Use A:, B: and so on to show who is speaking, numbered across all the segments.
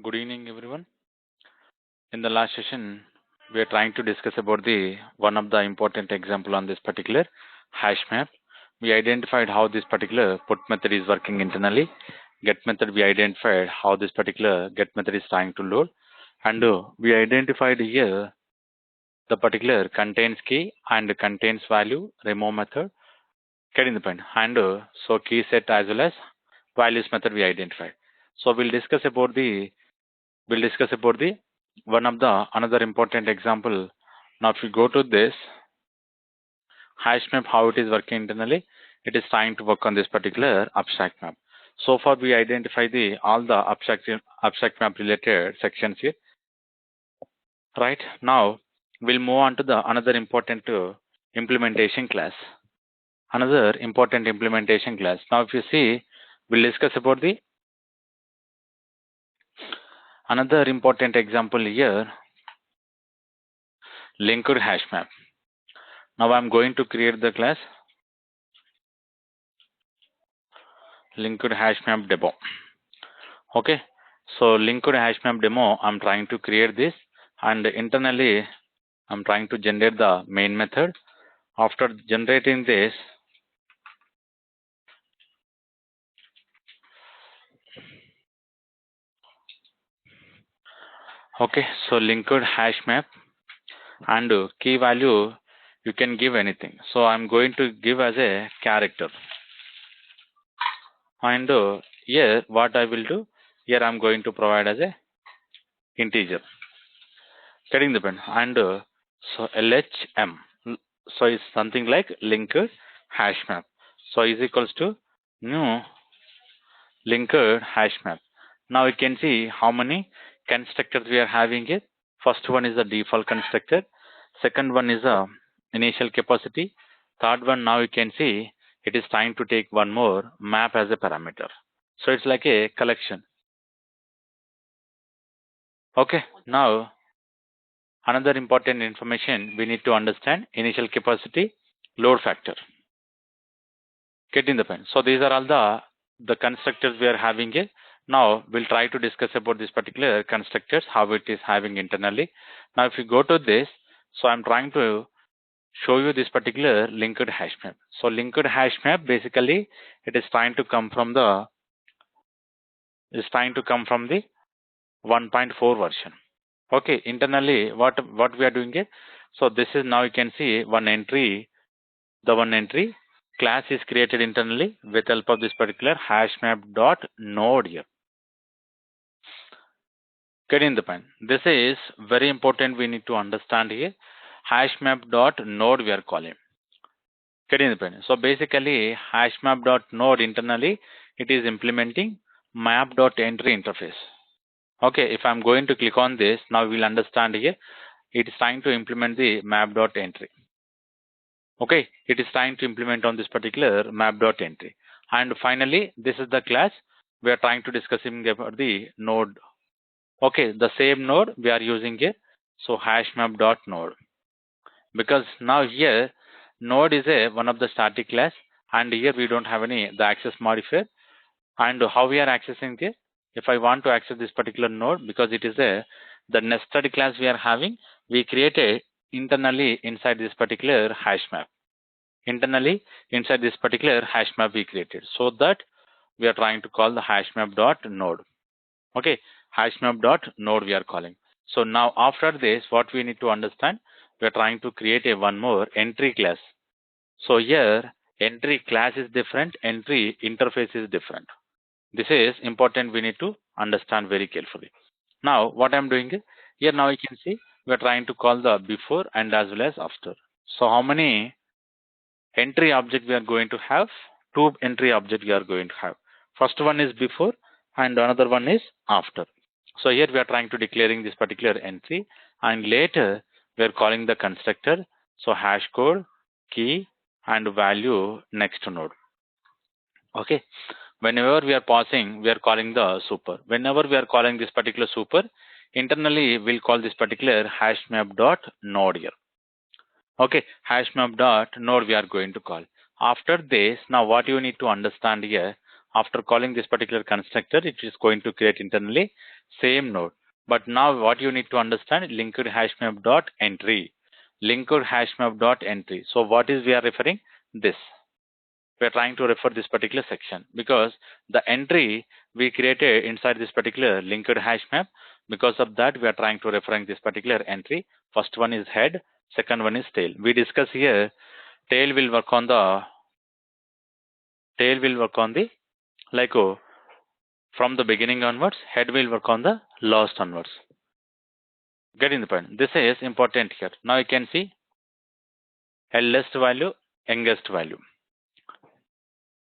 A: Good evening, everyone. In the last session, we are trying to discuss about the one of the important example on this particular hash map. We identified how this particular put method is working internally. Get method, we identified how this particular get method is trying to load, and we identified here the particular contains key and contains value remove method. Getting the point. And so key set as well as values method we identified. So we'll discuss about the one of the another important example. Now if you go to this hash map, how it is working internally, it is trying to work on this particular abstract map. So far we identify the all the abstract map related sections here. Right now we'll move on to the another important implementation class. Another important implementation class. Now if you see, we'll discuss about the another important example here, linked hash map. Now I'm going to create the class linked hash map demo. Okay, so linked hash map demo, I'm trying to create this, and internally I'm trying to generate the main method. After generating this, okay, so linked hash map and key value you can give anything. So I'm going to give as a character, and here what I will do, here I'm going to provide as a integer. Getting the pen, and so LHM, so it's something like linked hash map, so is equals to new linked hash map. Now you can see how many constructors we are having here. First one is the default constructor, second one is the initial capacity, third one, now you can see it is trying to take one more map as a parameter, so it's like a collection. Okay, now another important information we need to understand, initial capacity, load factor. Getting the point. So these are all the constructors we are having here. Now we'll try to discuss about this particular constructors, how it is having internally. Now if you go to this, so I'm trying to show you this particular linked hash map. So linked hash map, basically it is trying to come from the 1.4 version. Okay, internally what we are doing here. So this is, now you can see one entry, the one entry class is created internally with help of this particular hash map dot node here. Getting the point. This is very important, we need to understand here. Hash map dot node we are calling. Getting the point. So basically hash map dot node internally it is implementing map dot entry interface. Okay, if I'm going to click on this, now we'll understand here. It is trying to implement the map dot entry. Okay, it is trying to implement on this particular map dot entry. And finally, this is the class we are trying to discussing about the node. Okay, the same node we are using here. So hash map dot node, because now here node is a one of the static class, and here we don't have any the access modifier. And how we are accessing this? If I want to access this particular node, because it is a the nested class we are having, we created internally inside this particular hash map. Internally inside this particular hash map we created, so that we are trying to call the hash map dot node. Okay, hash map dot node we are calling. So now after this, what we need to understand, we are trying to create a one more entry class. So here entry class is different, entry interface is different. This is important, we need to understand very carefully. Now what I'm doing is, here now you can see we are trying to call the before and as well as after. So how many entry object we are going to have? Two entry object we are going to have. First one is before and another one is after. So here we are trying to declaring this particular entry, and later we are calling the constructor. So hash code, key and value next node. Okay, whenever we are passing, we are calling the super. Whenever we are calling this particular super, internally we'll call this particular hash map dot node here. Okay, hash map dot node we are going to call. After this, now what you need to understand here, After calling this particular constructor, it is going to create internally same node. But now what you need to understand, linked hash map dot entry. Linked hash map dot entry. So what is we are referring? This. We are trying to refer this particular section because the entry we created inside this particular linked hash map. Because of that, we are trying to referring this particular entry. First one is head, second one is tail. We discuss here tail will work on the like from the beginning onwards, head will work on the last onwards. Getting the point? This is important here. Now you can see eldest value, youngest value.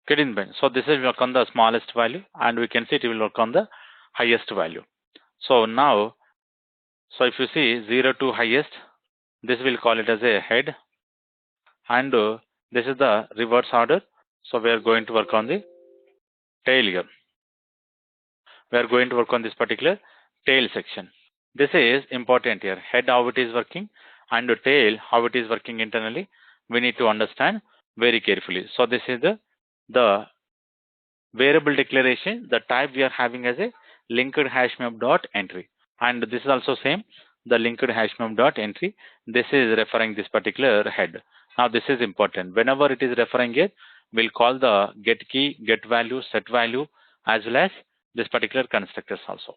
A: Getting the point? So this is work on the smallest value, and we can see it will work on the highest value. So now, so if you see 0 to highest, this will call it as a head, and this is the reverse order. So we are going to work on the tail here. We are going to work on this particular tail section. This is important here. Head, how it is working, and the tail, how it is working internally. We need to understand very carefully. So this is the variable declaration. The type we are having as a linked hash map dot entry, and this is also same. The linked hash map dot entry. This is referring this particular head. Now this is important. Whenever it is referring it, we'll call the get key, get value, set value, as well as this particular constructors also.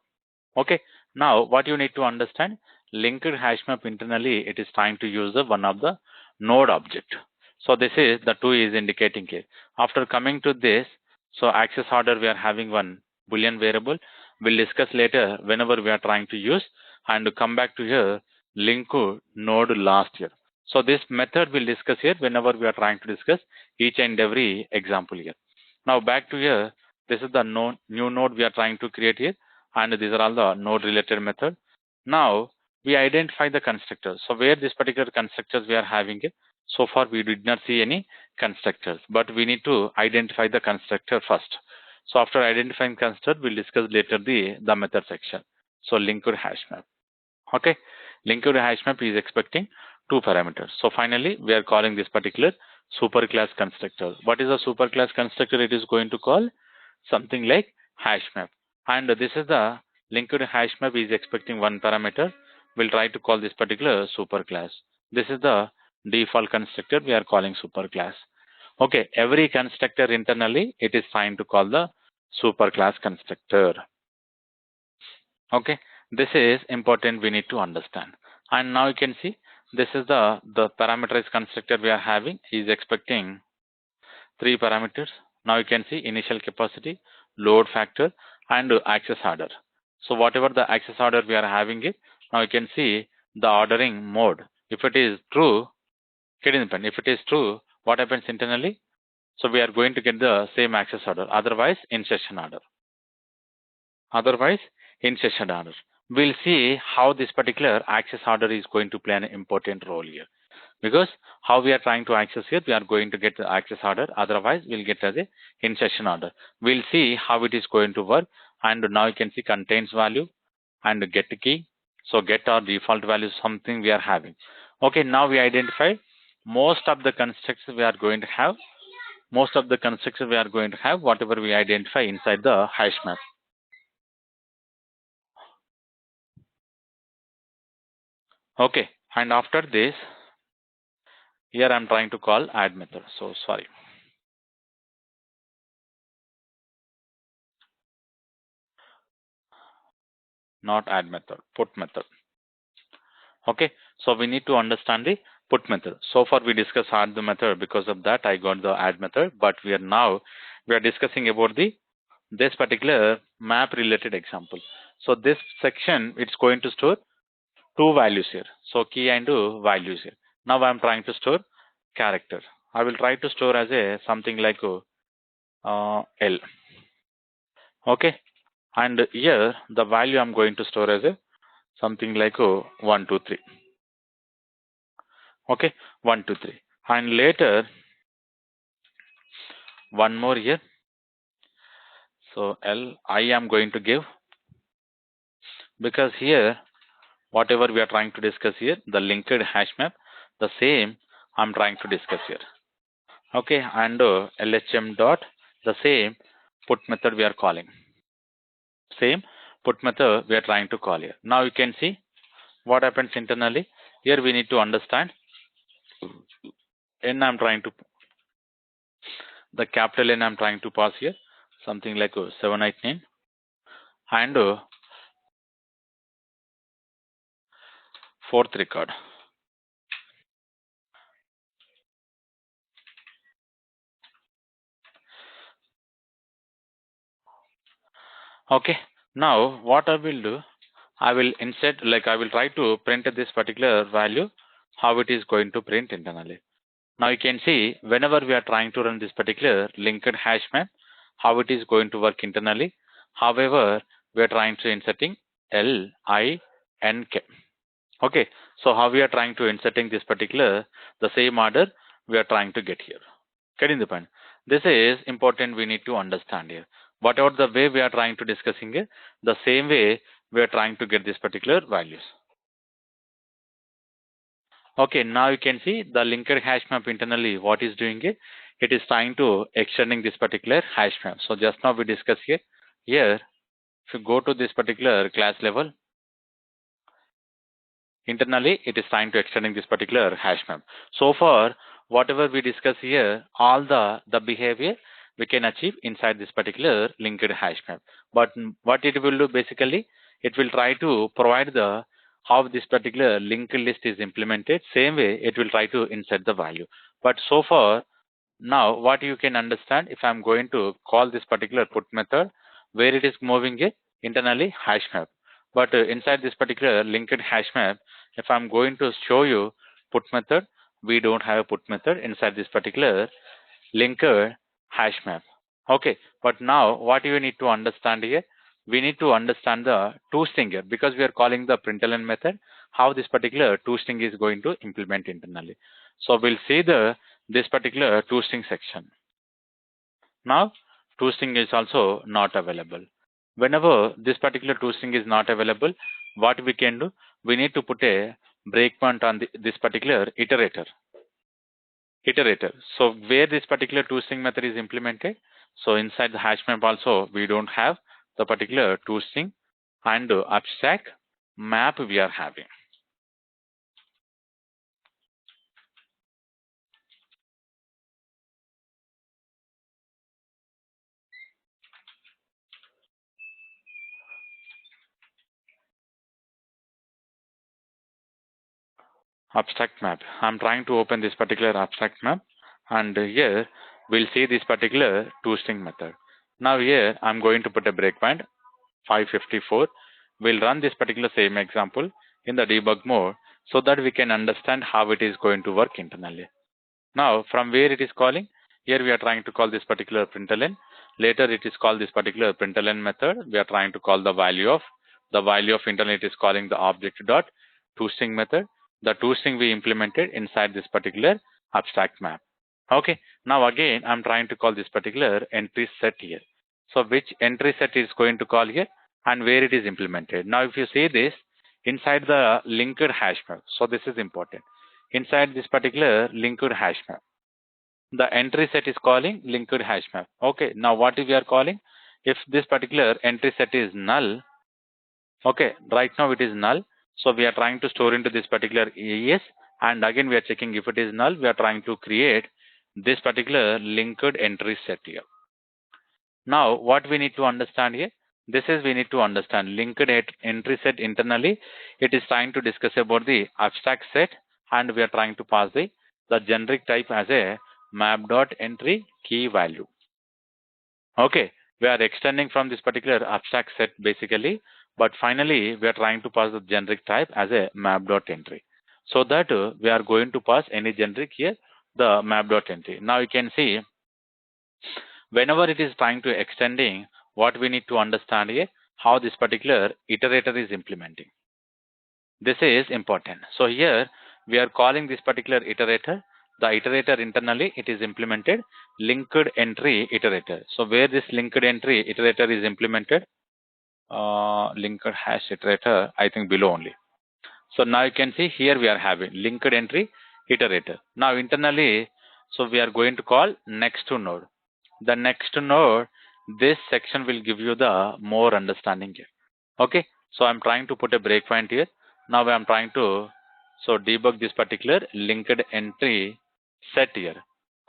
A: Okay. Now what you need to understand, linked hash map internally, it is trying to use the one of the node object. So this is the two is indicating here. After coming to this, so access order, we are having one boolean variable. We'll discuss later whenever we are trying to use, and come back to here link node last here. So this method we'll discuss here whenever we are trying to discuss each and every example here. Now back to here, this is the new node we are trying to create here, and these are all the node related method. Now we identify the constructors. So where this particular constructors we are having it, so far we did not see any constructors, but we need to identify the constructor first. So after identifying constructor, we'll discuss later the method section. So linked hash map. Okay, linked hash map is expecting two parameters. So finally, we are calling this particular superclass constructor. What is a superclass constructor? It is going to call something like hash map, and this is the linked hash map is expecting one parameter. We'll try to call this particular superclass. This is the default constructor we are calling superclass. Okay, every constructor internally, it is trying to call the superclass constructor. Okay, this is important, we need to understand. And now you can see this is the parameterized constructor we are having is expecting three parameters. Now you can see initial capacity, load factor, and access order. So whatever the access order we are having it, now you can see the ordering mode. If it is true, if it is true, what happens internally? So we are going to get the same access order, otherwise in session order. We'll see how this particular access order is going to play an important role here. Because how we are trying to access here, we are going to get the access order, otherwise we'll get as a in session order. We'll see how it is going to work, and now you can see contains value and get key. So get our default value, something we are having. Okay, now we identify most of the constructors we are going to have. Whatever we identify inside the hash map. Okay, and after this, here I'm trying to call add method. So sorry. Not add method, put method. Okay, so we need to understand the put method. So far we discussed add the method, because of that I got the add method, but we are discussing about this particular map related example. So this section, it's going to store two values here. So key and values here. Now I'm trying to store character. I will try to store as a something like L. Okay, and here the value I'm going to store as a something like 1 2 3. Okay, 1 2 3, and later one more here. So L I am going to give, because here whatever we are trying to discuss here, the linked hash map, the same I'm trying to discuss here. Okay, and LHM dot the same put method we are calling. Same put method we are trying to call here. Now you can see what happens internally. Here we need to understand N I'm trying to, the capital N I'm trying to pass here, something like 789 and fourth record. Okay, now what I will do, I will insert, like I will try to print this particular value, how it is going to print internally. Now you can see whenever we are trying to run this particular linked hash map, how it is going to work internally. However, we are trying to inserting L, I, N, K. Okay, so how we are trying to inserting this particular, the same order we are trying to get here. Getting the point? This is important, we need to understand here. Whatever the way we are trying to discussing it, the same way we are trying to get this particular values. Okay, now you can see the linked hash map internally what is doing it. It is trying to extending this particular hash map. So just now we discussed here. Here, if you go to this particular class level, internally it is trying to extending this particular hash map. So far, whatever we discuss here, all the behavior we can achieve inside this particular linked hash map. But what it will do basically, it will try to provide the how this particular linked list is implemented. Same way, it will try to insert the value. But so far, now what you can understand, if I'm going to call this particular put method, where it is moving it internally hash map. But inside this particular linked hash map, if I'm going to show you put method, we don't have a put method inside this particular linked hash map. Okay, but now what you need to understand here, we need to understand the toString here, because we are calling the println method, how this particular toString is going to implement internally. So we'll see this particular toString section. Now toString is also not available. Whenever this particular toString is not available, what we can do, we need to put a breakpoint on this particular iterator. So where this particular toString method is implemented, so inside the hash map also we don't have the particular toString and abstract map we are having. Abstract map. I'm trying to open this particular abstract map, and here we'll see this particular toString method. Now here I'm going to put a breakpoint 554. We'll run this particular same example in the debug mode so that we can understand how it is going to work internally. Now from where it is calling, here we are trying to call this particular println. Later it is called this particular println method. We are trying to call the value of internal, it is calling the object dot toString method. The toString we implemented inside this particular abstract map. Okay, now again I'm trying to call this particular entry set here. So which entry set is going to call here and where it is implemented. Now if you see this inside the linked hash map, so this is important. Inside this particular linked hash map, the entry set is calling linked hash map. Okay, now what we are calling, if this particular entry set is null, okay, right now it is null, so we are trying to store into this particular AES, and again we are checking if it is null, we are trying to create this particular linked entry set here. Now what we need to understand here, this is we need to understand linked entry set internally. It is trying to discuss about the abstract set, and we are trying to pass the generic type as a map.entry key value. Okay, we are extending from this particular abstract set basically, but finally we are trying to pass the generic type as a map.entry, so that we are going to pass any generic here, the map.entry. Now you can see whenever it is trying to extending, what we need to understand here, how this particular iterator is implementing. This is important. So here we are calling this particular iterator. The iterator internally it is implemented linked entry iterator. So where this linked entry iterator is implemented, linked hash iterator, I think below only. So now you can see here we are having linked entry iterator. Now internally, so we are going to call next to node. The next node this section will give you the more understanding here. Okay, so I'm trying to put a breakpoint here. Now I'm trying to debug this particular linked entry set here.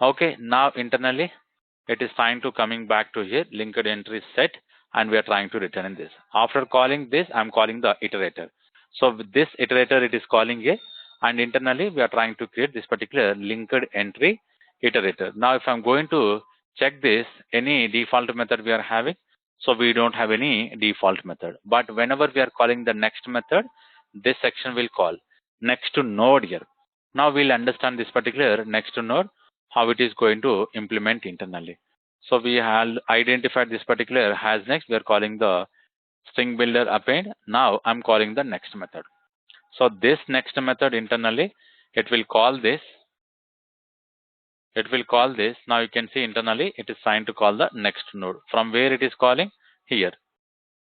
A: Okay, now internally it is trying to coming back to here linked entry set, and we are trying to return in this. After calling this, I'm calling the iterator. So with this iterator it is calling here, and internally we are trying to create this particular linked entry iterator. Now if I'm going to check this, any default method we are having, so we don't have any default method. But whenever we are calling the next method, this section will call next to node here. Now we'll understand this particular next to node, how it is going to implement internally. So we have identified this particular has next. We are calling the string builder append. Now I'm calling the next method. So this next method internally, it will call this. It will call this. Now you can see internally it is trying to call the next node. From where it is calling? Here.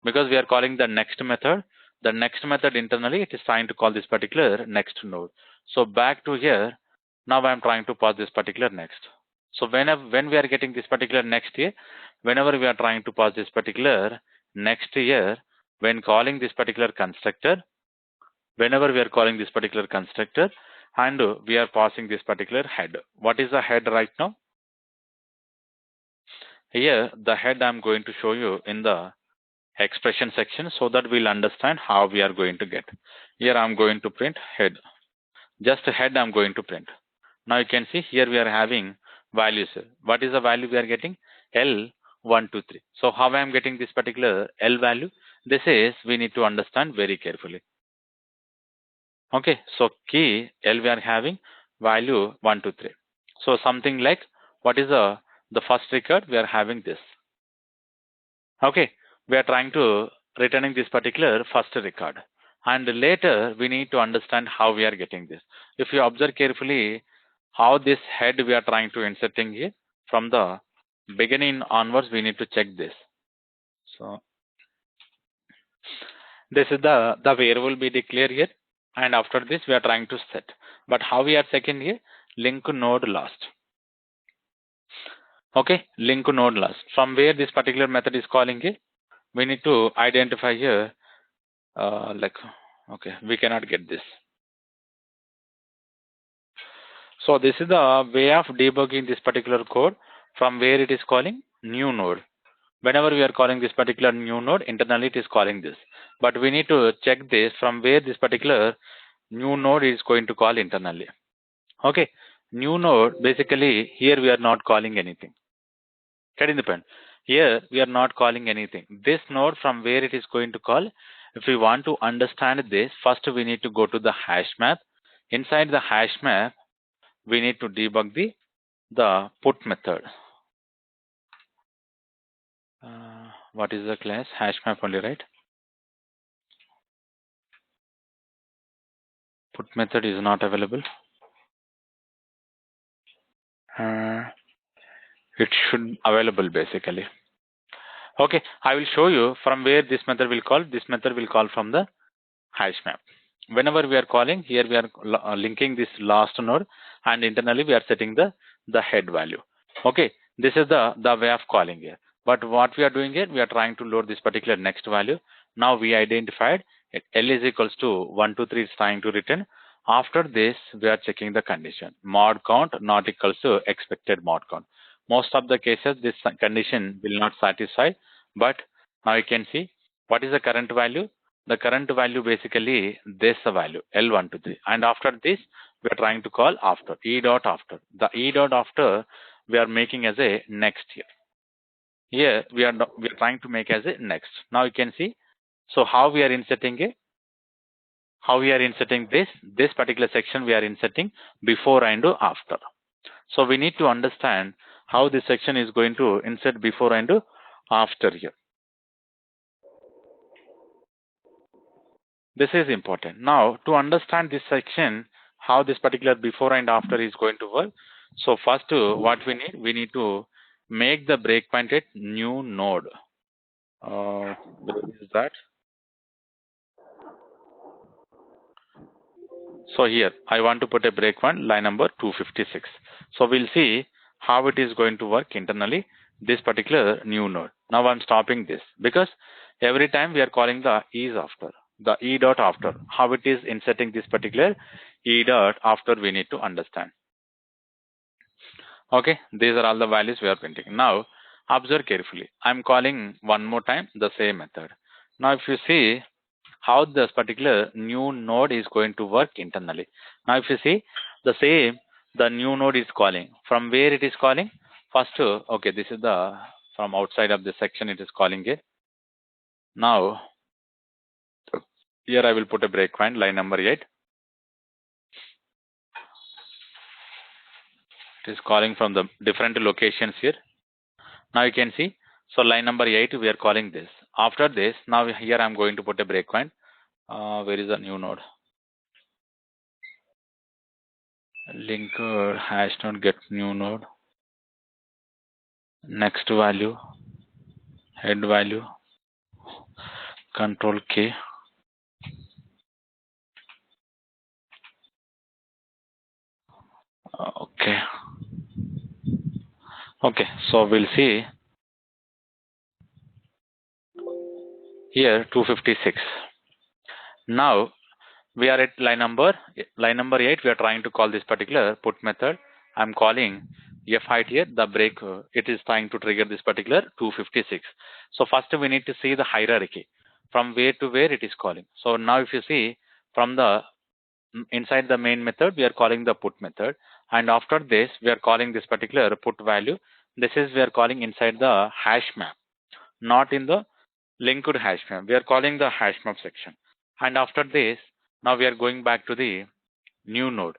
A: Because we are calling the next method. The next method internally it is trying to call this particular next node. So back to here. Now I am trying to pass this particular next. So when we are getting this particular next here, whenever we are trying to pass this particular next here, when calling this particular constructor, whenever we are calling this particular constructor, and we are passing this particular head. What is the head right now? Here the head I'm going to show you in the expression section so that we'll understand how we are going to get. Here I'm going to print head. Just head I'm going to print. Now you can see here we are having values. What is the value we are getting? L123. So how I am getting this particular L value? This is we need to understand very carefully. Okay, so key L we are having value 123. So something like what is the first record we are having this. Okay, we are trying to returning this particular first record, and later we need to understand how we are getting this. If you observe carefully how this head we are trying to inserting here from the beginning onwards, we need to check this. So this is the variable be declared here, and after this we are trying to set. But how we are checking here? Link node last. Okay, link node last. From where this particular method is calling it, we need to identify here. Okay, we cannot get this. So this is the way of debugging this particular code from where it is calling new node. Whenever we are calling this particular new node, internally it is calling this. But we need to check this from where this particular new node is going to call internally. Okay, new node, basically here we are not calling anything. Getting the point? Here we are not calling anything. This node from where it is going to call, if we want to understand this, first we need to go to the hash map. Inside the hash map, we need to debug the put method. What is the class? Hash map only, right? Put method is not available. It should available basically. Okay, I will show you from where this method will call. This method will call from the hash map. Whenever we are calling, here we are linking this last node, and internally we are setting the head value. Okay, this is the way of calling here. But what we are doing here, we are trying to load this particular next value. Now we identified L is equals to 123 is trying to return. After this, we are checking the condition. Mod count not equals to expected mod count. Most of the cases, this condition will not satisfy. But now you can see what is the current value. The current value basically this value L123, and after this we are trying to call after E dot after. The E dot after we are making as a next here. Here we are trying to make as a next. Now you can see. So how we are inserting it? How we are inserting this particular section we are inserting before and after. So we need to understand how this section is going to insert before and after here. This is important. Now, to understand this section, how this particular before and after is going to work. So first, what we need to make the breakpoint at new node. Where is that? So here, I want to put a breakpoint line number 256. So we'll see how it is going to work internally, this particular new node. Now I'm stopping this because every time we are calling the is after, the e dot after. How it is inserting this particular e dot after we need to understand. Okay, these are all the values we are printing. Now observe carefully. I'm calling one more time the same method. Now if you see how this particular new node is going to work internally. Now if you see the same, the new node is calling. From where it is calling? First, okay, this is the from outside of this section it is calling it. Now here I will put a breakpoint, line number 8. It is calling from the different locations here. Now you can see, so line number 8 we are calling this. After this, now here I am going to put a breakpoint. Where is the new node? Linker hash node get new node. Next value, head value, control K. Okay. Okay, so we'll see here 256. Now we are at line number 8. We are trying to call this particular put method. I'm calling f height here. The break it is trying to trigger this particular 256. So first we need to see the hierarchy from where to where it is calling. So now if you see from the inside the main method we are calling the put method, and after this we are calling this particular put value. This is we are calling inside the hash map, not in the linked hash map. We are calling the hash map section. And after this, now we are going back to the new node.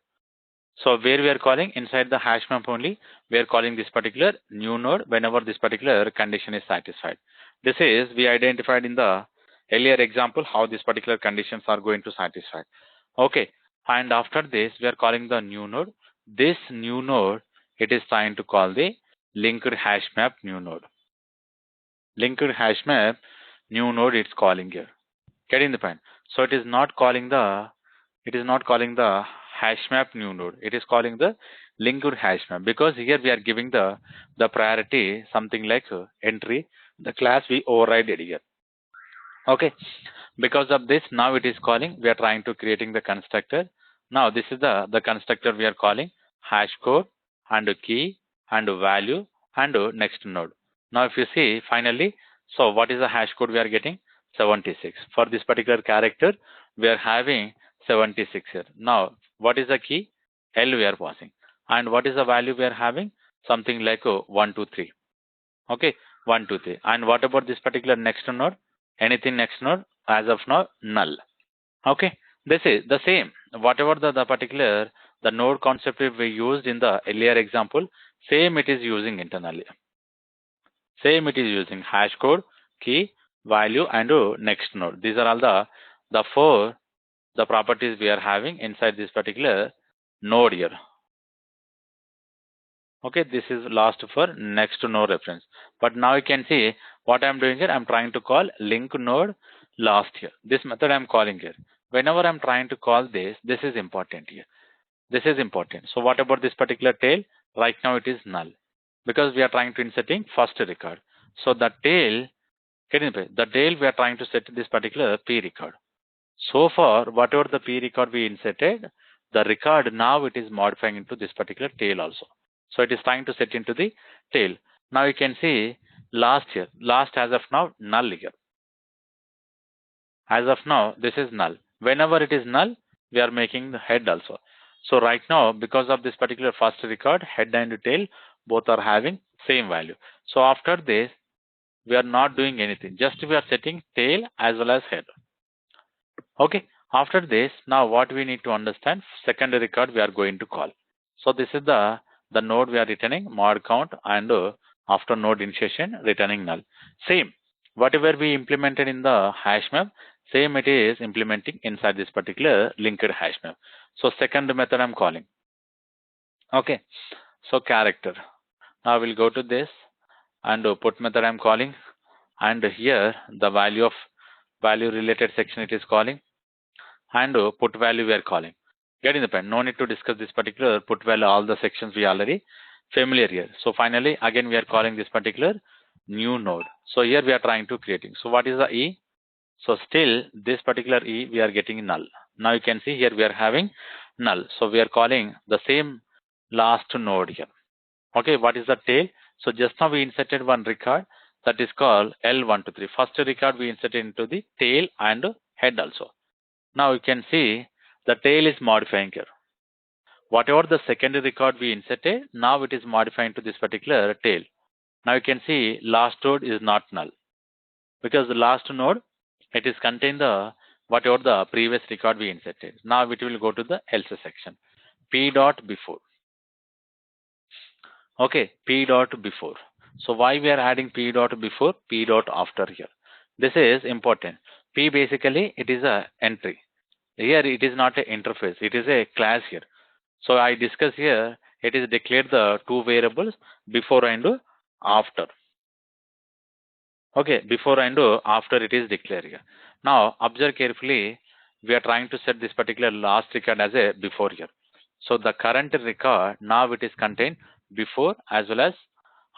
A: So where we are calling inside the hash map only, we are calling this particular new node whenever this particular condition is satisfied. This is we identified in the earlier example how these particular conditions are going to satisfy. Okay. And after this, we are calling the new node. This new node, it is trying to call the linked hash map new node. Linked hash map new node it's calling here. Getting the point? So it is not calling the hash map new node. It is calling the linked hash map because here we are giving the priority something like entry, the class we override here. Okay. Because of this, now it is calling. We are trying to creating the constructor. Now this is the constructor we are calling hash code and key and value and next node. Now if you see finally, so what is the hash code we are getting? 76. For this particular character, we are having 76 here. Now what is the key? L we are passing. And what is the value we are having? Something like 1, 2, 3. Okay, 1, 2, 3. And what about this particular next node? Anything next node? As of now, null. Okay, this is the same. Whatever the particular the node concept we used in the earlier example, same it is using internally. Same it is using hash code, key, value, and next node. These are all the four the properties we are having inside this particular node here. Okay, this is last for next node reference. But now you can see what I'm doing here. I'm trying to call link node last here. This method I'm calling here. Whenever I'm trying to call this is important here. This is important. So what about this particular tail? Right now it is null because we are trying to inserting first record. So the tail, the tail we are trying to set this particular p record. So far, whatever the p record we inserted, the record now it is modifying into this particular tail also. So it is trying to set into the tail. Now you can see last here, last as of now null here. As of now, this is null. Whenever it is null, we are making the head also. So right now, because of this particular first record, head and tail both are having same value. So after this, we are not doing anything. Just we are setting tail as well as head. Okay. After this, now what we need to understand, second record we are going to call. So this is the node we are returning mod count and after node initiation returning null. Same. Whatever we implemented in the hash map, same it is implementing inside this particular linked hash map. So second method I'm calling. Okay. So character. Now we'll go to this and put method I'm calling, and here the value related section it is calling, and put value we are calling. Getting the point. No need to discuss this particular put value. All the sections we already familiar here. So finally again we are calling this particular new node. So here we are trying to creating. So what is the E? So still this particular E we are getting null. Now you can see here we are having null. So we are calling the same last node here. Okay, what is the tail? So just now we inserted one record that is called L123. First record we inserted into the tail and head also. Now you can see the tail is modifying here. Whatever the secondary record we inserted, now it is modifying to this particular tail. Now you can see last node is not null because the last node it is contain the whatever the previous record we inserted. Now it will go to the else section. P dot before. Okay, P dot before. So why we are adding P dot before, P dot after here? This is important. P basically it is a entry. Here it is not an interface. It is a class here. So I discuss here, it is declared the two variables before and after. Okay, before and after it is declared here. Now observe carefully, we are trying to set this particular last record as a before here. So the current record, now it is contained before as well as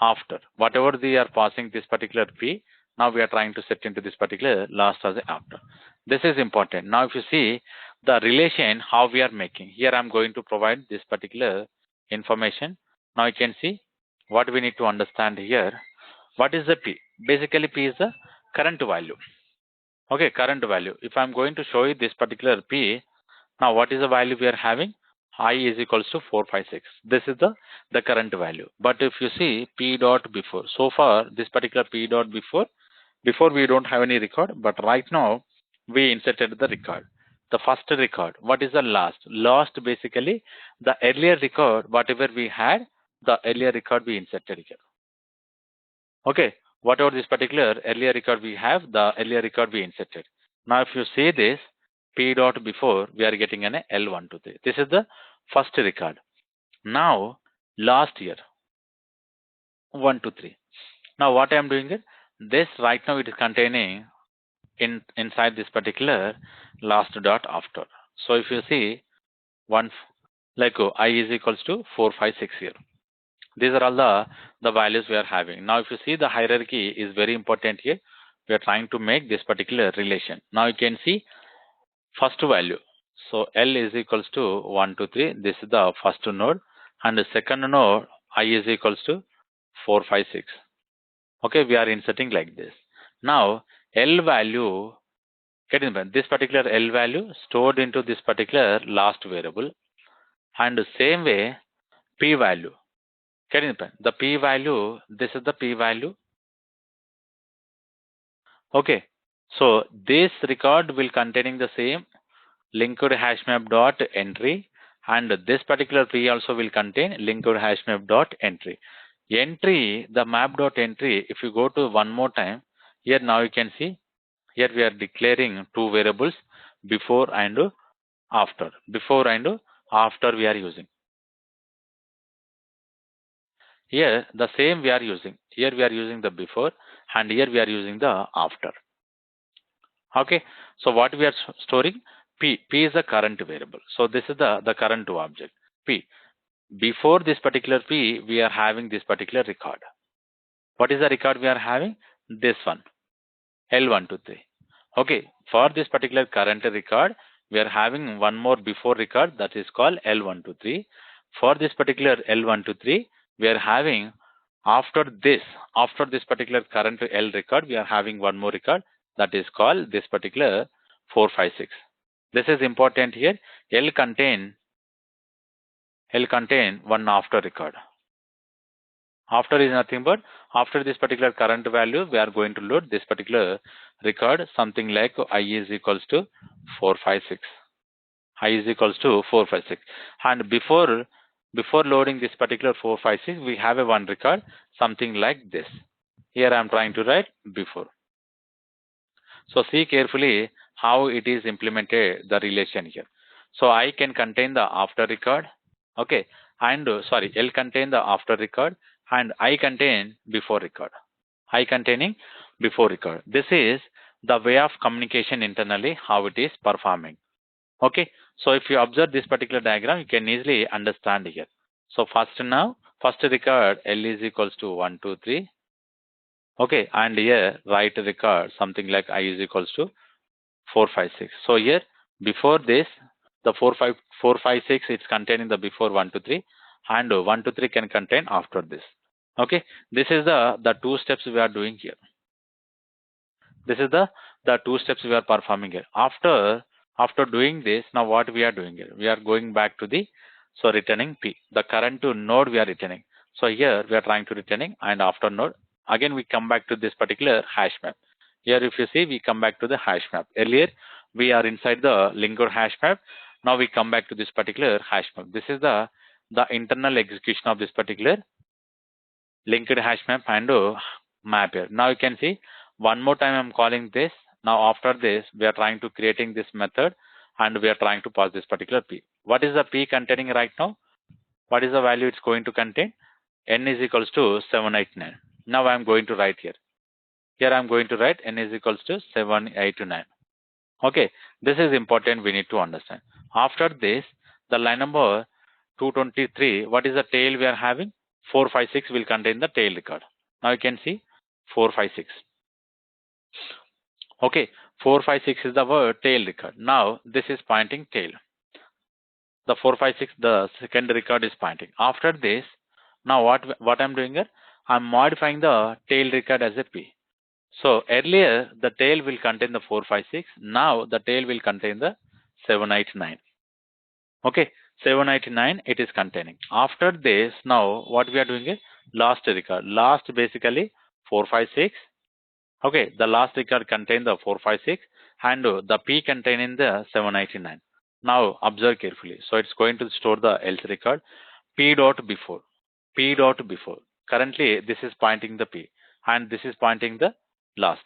A: after. Whatever they are passing this particular P, now we are trying to set into this particular last as a after. This is important. Now if you see the relation how we are making, here I am going to provide this particular information. Now you can see what we need to understand here. What is the P? Basically P is the current value. Okay, current value. If I am going to show you this particular P, now what is the value we are having? I is equals to 456. This is the current value. But if you see P dot before, so far this particular P dot before we don't have any record, but right now we inserted the record. The first record, what is the last? Last basically the earlier record, whatever we had, the earlier record we inserted here. Okay, whatever this particular earlier record we have, the earlier record we inserted. Now if you see this, P dot before, we are getting an L123. This is the first record. Now, last year, 123. Now what I am doing it, this right now it is containing inside this particular last dot after. So if you see, I is equals to 456 here. These are all the values we are having. Now if you see the hierarchy is very important here. We are trying to make this particular relation. Now you can see first value. So L is equals to 1, 2, 3. This is the first node. And the second node, I is equals to 4, 5, 6. Okay, we are inserting like this. Now L value, this particular L value stored into this particular last variable. And the same way, P value. The P value, this is the P value. Okay, so this record will containing the same linked hashmap dot entry, and this particular P also will contain linked hashmap dot entry. Entry, the map dot entry, if you go to one more time, here now you can see, here we are declaring two variables before and after. Before and after we are using. Here the same we are using. Here we are using the before and here we are using the after. Okay, so what we are storing? P. P is the current variable. So this is the current object. P. Before this particular P, we are having this particular record. What is the record we are having? This one, L123. Okay, for this particular current record, we are having one more before record that is called L123. For this particular L123, we are having after this particular current L record, we are having one more record that is called this particular 456. This is important here. L contain one after record. After is nothing but after this particular current value, we are going to load this particular record, something like I is equals to 456. I is equals to 456. And before loading this particular 456, we have a one record, something like this. Here I am trying to write before. So see carefully how it is implemented, the relation here. So I can contain the after record, okay, and L contain the after record, and I contain before record. I containing before record. This is the way of communication internally, how it is performing. Okay, so if you observe this particular diagram, you can easily understand here. So first record L is equals to 1, 2, 3. Okay, and here write record something like I is equals to 456. So here before this, the 456 it's containing the before 1 to 3, and 1 to 3 can contain after this. Okay, this is the two steps we are doing here. This is the two steps we are performing here. After doing this, now what we are doing here? We are going back to the returning P, the current to node we are returning. So here we are trying to returning, and after node again we come back to this particular hash map. Here if you see, we come back to the hash map. Earlier we are inside the linked hash map. Now we come back to this particular hash map. This is the internal execution of this particular linked hash map and map here. Now you can see one more time I'm calling this. Now after this we are trying to creating this method, and we are trying to pass this particular P. What is the P containing right now? What is the value it's going to contain? N is equals to 789. Now I'm going to write here. Here I'm going to write N is equals to 789. Okay, this is important, we need to understand. After this, the line number 223, what is the tail we are having? 456 will contain the tail record. Now you can see 456. Okay, 456 is the word tail record. Now this is pointing tail. The 456, the second record is pointing. After this, now what I'm doing here? I'm modifying the tail record as a P. So earlier the tail will contain the 456. Now the tail will contain the 789. Okay, 789 it is containing. After this, now what we are doing is last record. Last basically 456. Okay, the last record contain the 456, and the P containing the 789. Now observe carefully. So it's going to store the else record. P dot before. P dot before. Currently this is pointing the P, and this is pointing the last.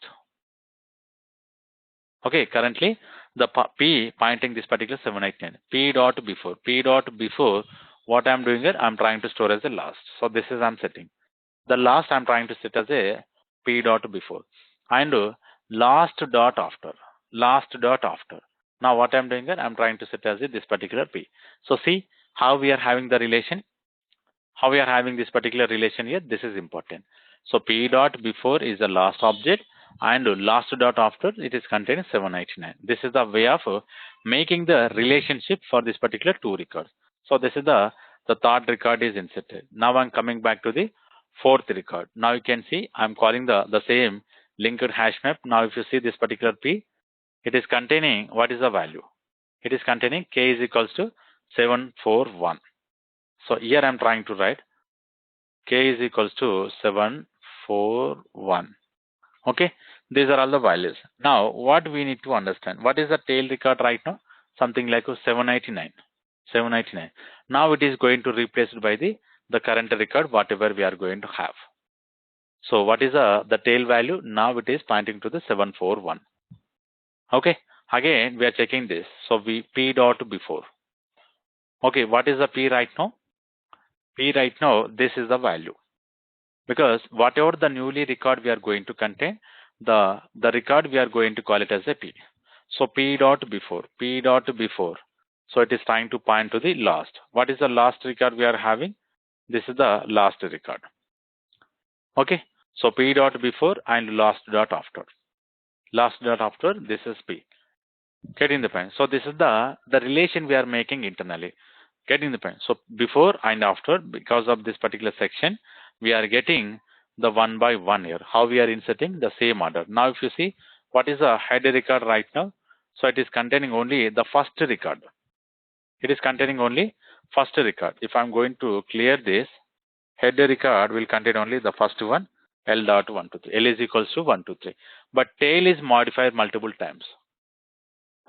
A: Okay, currently the P pointing this particular 789. P dot before. P dot before, what I'm doing here, I'm trying to store as a last. So this is I'm setting. The last I'm trying to set as a P dot before, and last dot after. Last dot after. Now what I'm doing here, I'm trying to set as a this particular P. So see how we are having the relation. How we are having this particular relation here, this is important. So P dot before is the last object, and last dot after it is containing 789. This is the way of making the relationship for this particular two records. So this is the third record is inserted. Now I'm coming back to the fourth record. Now you can see I'm calling the same linked hash map. Now if you see this particular P, it is containing, what is the value? It is containing K is equals to 741. So here I'm trying to write K is equals to 741. Okay, these are all the values. Now what we need to understand, what is the tail record right now? Something like 789. 789. Now it is going to replace by the current record whatever we are going to have. So what is the tail value? Now it is pointing to the 741. Okay, again we are checking this. So we P dot before. Okay, what is the P right now? P right now, this is the value. Because whatever the newly record we are going to contain, the record we are going to call it as a P. So P dot before. P dot before. So it is trying to point to the last. What is the last record we are having? This is the last record. Okay. So P dot before and last dot after. Last dot after, this is P. Getting the point. So this is the relation we are making internally. Getting the point. So before and after, because of this particular section, we are getting the one by one here. How we are inserting the same order. Now if you see, what is the head record right now? So it is containing only the first record. It is containing only first record. If I'm going to clear this, head record will contain only the first one, L dot 1 to 3. L is equals to 1 to 3. But tail is modified multiple times.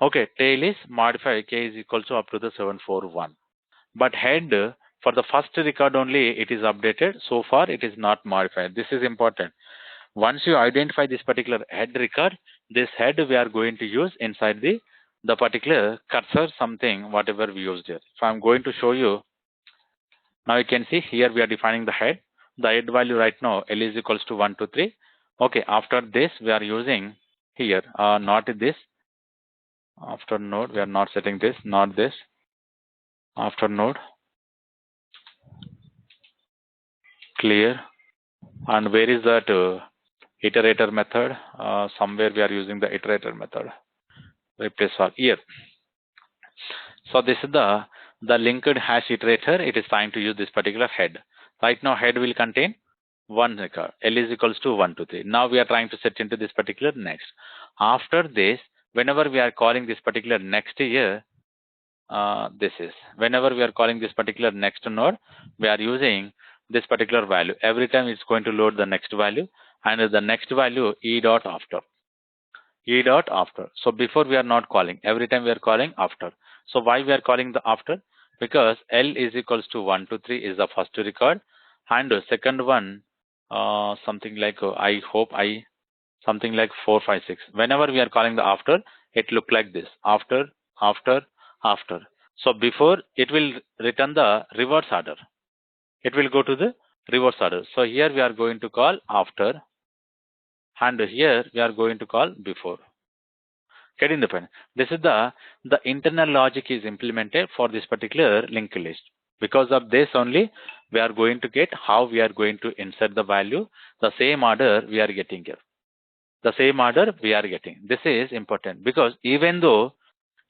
A: Okay, tail is modified, K is equal to up to the 741. But head, for the first record only it is updated. So far it is not modified. This is important. Once you identify this particular head record, this head we are going to use inside the particular cursor, something whatever we used here. So I'm going to show you. Now you can see here we are defining the head. The head value right now L is equals to 1 to 3. Okay, after this we are using here, not this. After node we are not setting this, not this. After node, clear. And where is that iterator method. Somewhere we are using the iterator method. Replace all here. So this is the linked hash iterator. It is trying to use this particular head. Right now head will contain one record. L is equals to 1, 2, 3. Now we are trying to set into this particular next. After this, whenever we are calling this particular next here, this is whenever we are calling this particular next node, we are using this particular value. Every time it's going to load the next value, and the next value e dot after. E dot after. So before we are not calling. Every time we are calling after. So why we are calling the after? Because L is equals to 1, 2, 3 is the first record, and the second one something like I hope I something like 4, 5, 6. Whenever we are calling the after, it look like this. After, after, after. So before it will return the reverse order. It will go to the reverse order. So here we are going to call after, and here we are going to call before. Getting the point? This is the internal logic is implemented for this particular linked list. Because of this only, we are going to get how we are going to insert the value. The same order we are getting here. The same order we are getting. This is important because even though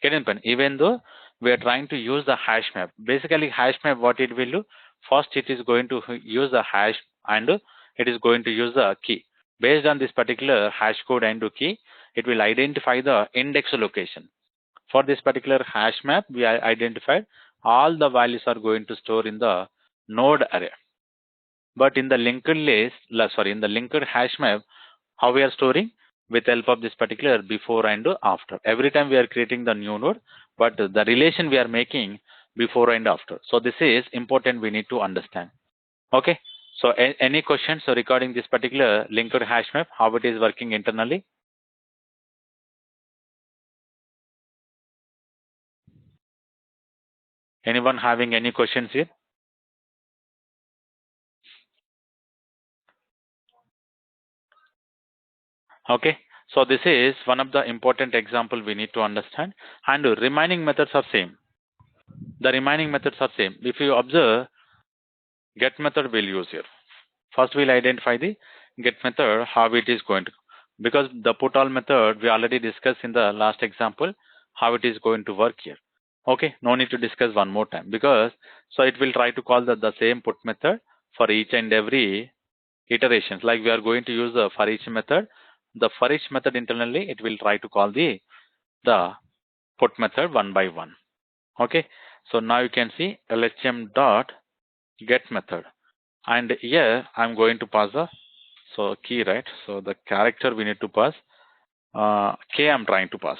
A: we are trying to use the hash map, basically hash map what it will do, first it is going to use the hash and it is going to use the key. Based on this particular hash code and key, it will identify the index location. For this particular hash map, we identified all the values are going to store in the node array. But in the linked list, in the linked hash map, how we are storing? With help of this particular before and after. Every time we are creating the new node, but the relation we are making before and after. So this is important, we need to understand. Okay. So any questions regarding this particular linked hash map, how it is working internally? Anyone having any questions here? Okay. So this is one of the important example we need to understand, and remaining methods are same. The remaining methods are same. If you observe, get method we'll use here. First we'll identify the get method, how it is going to, because the put all method we already discussed in the last example, how it is going to work here. Okay, no need to discuss one more time, because so it will try to call the same put method for each and every iterations. Like we are going to use the for each method, the for each method internally it will try to call the put method one by one. Okay, so now you can see LHM dot get method, and here I'm going to pass the key, right? So the character we need to pass k. I'm trying to pass.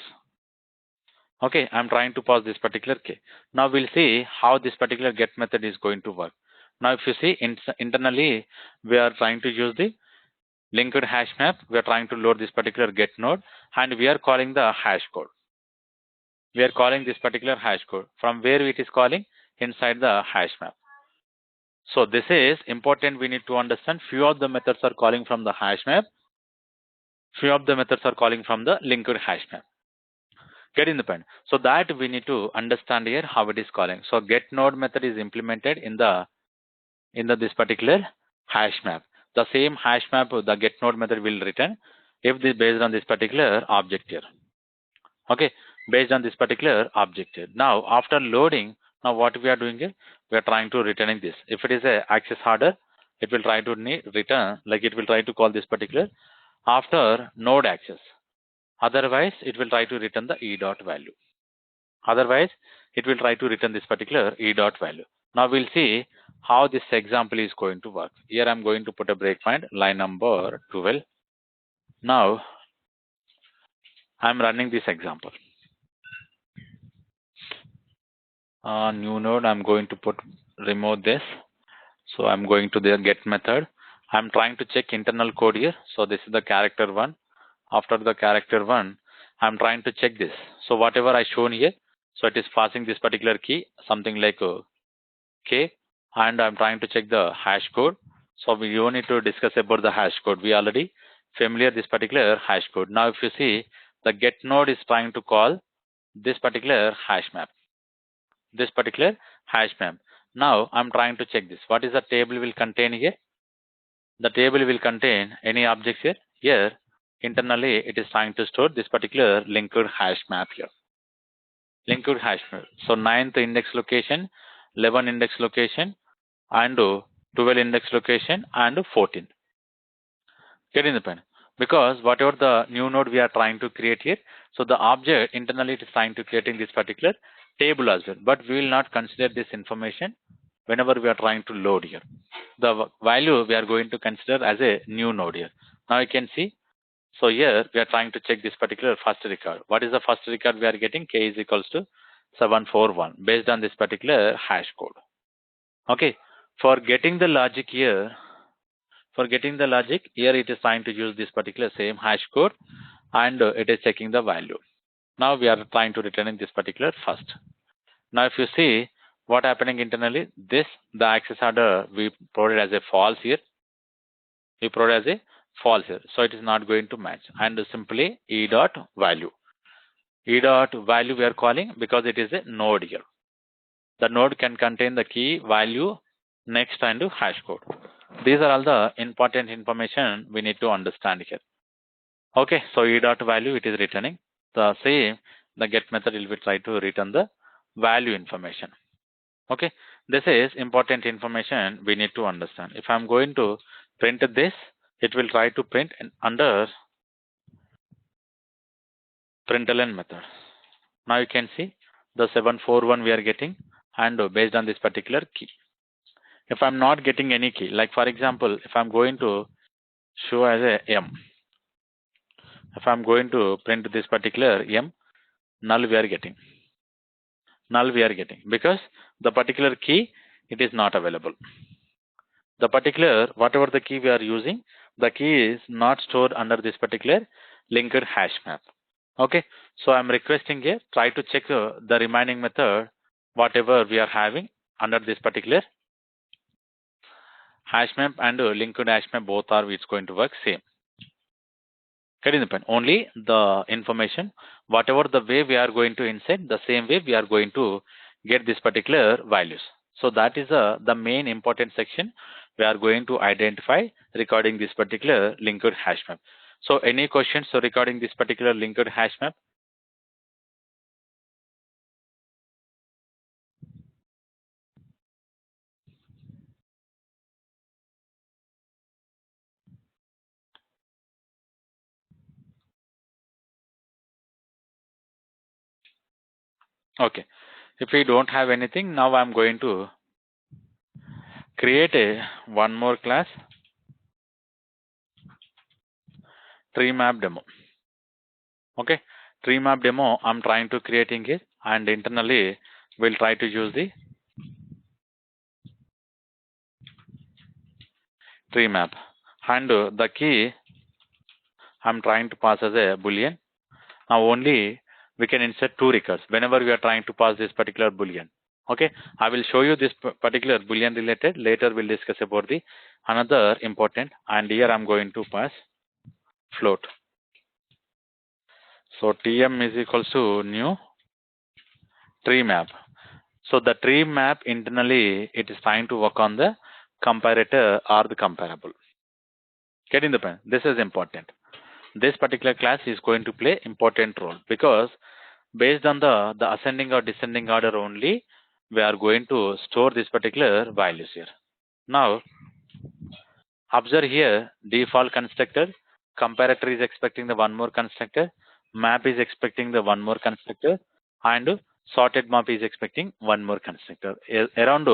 A: Okay, I'm trying to pass this particular k. Now we'll see how this particular get method is going to work. Now if you see internally, we are trying to use the linked hash map. We are trying to load this particular get node, and we are calling the hash code. We are calling this particular hash code. From where it is calling? Inside the hash map. So this is important, we need to understand. Few of the methods are calling from the hash map. Few of the methods are calling from the linked hash map. Getting the point? So that we need to understand here how it is calling. So get node method is implemented in this particular hash map. The same hash map, the get node method will return if this based on this particular object here. Okay, based on this particular object here. Now after loading, now what we are doing here, we are trying to returning this. If it is a access order, it will try to return, like it will try to call this particular after node access. Otherwise, it will try to return the e dot value. Otherwise, it will try to return this particular e dot value. Now we'll see how this example is going to work. Here I'm going to put a breakpoint, line number 12. Now I'm running this example. New node, I'm going to remove this. So I'm going to the get method. I'm trying to check internal code here. So this is the character 1. After the character 1, I'm trying to check this. So whatever I shown here, so it is passing this particular key, something like k, and I'm trying to check the hash code. So we don't need to discuss about the hash code. We already familiar this particular hash code. Now if you see, the get node is trying to call this particular hash map. This particular hash map. Now I'm trying to check this. What is the table will contain here? The table will contain any objects here? Here, internally, it is trying to store this particular linked hash map here. Linked hash map. So 9th index location, 11 index location, and 12 index location, and 14. Getting the point? Because whatever the new node we are trying to create here, so the object internally it is trying to creating this particular table as well. But we will not consider this information whenever we are trying to load here. The value we are going to consider as a new node here. Now you can see. So here we are trying to check this particular first record. What is the first record we are getting? K is equals to 741 based on this particular hash code. Okay. For getting the logic here, here it is trying to use this particular same hash code, and it is checking the value. Now we are trying to return in this particular first. Now if you see what happening internally, the access order we provided as a false here. We provide as a false here. So it is not going to match. And simply e dot value. E dot value we are calling because it is a node here. The node can contain the key, value, next, and hash code. These are all the important information we need to understand here. Okay, so e dot value it is returning. The same, the get method will be try to return the value information. Okay, this is important information we need to understand. If I'm going to print this, it will try to print under println method. Now you can see the 741 we are getting, and based on this particular key. If I'm not getting any key, like for example, if I'm going to show as a M, if I'm going to print this particular M, null we are getting. Null we are getting because the particular key it is not available. The particular whatever the key we are using, the key is not stored under this particular linked hash map. Okay, so I'm requesting here try to check the remaining method whatever we are having under this particular hash map, and linked hash map both are it's going to work same. Getting the point? Only the information whatever the way we are going to insert, the same way we are going to get this particular values. So that is the main important section we are going to identify regarding this particular linked hash map. So any questions regarding this particular linked hash map? Okay, if we don't have anything, now I'm going to create one more class, tree map demo. Okay, tree map demo I'm trying to creating it, and internally we'll try to use the tree map, and the key I'm trying to pass as a boolean. Now only we can insert two records whenever we are trying to pass this particular boolean. Okay, I will show you this particular boolean related. Later we'll discuss about the another important, and here I'm going to pass float. So tm is equals to new tree map. So the tree map internally it is trying to work on the comparator or the comparable. Getting the point? This is important. This particular class is going to play important role because based on the ascending or descending order only, we are going to store this particular values here. Now, observe here, default constructor, comparator is expecting the one more constructor, map is expecting the one more constructor, and sorted map is expecting one more constructor. Around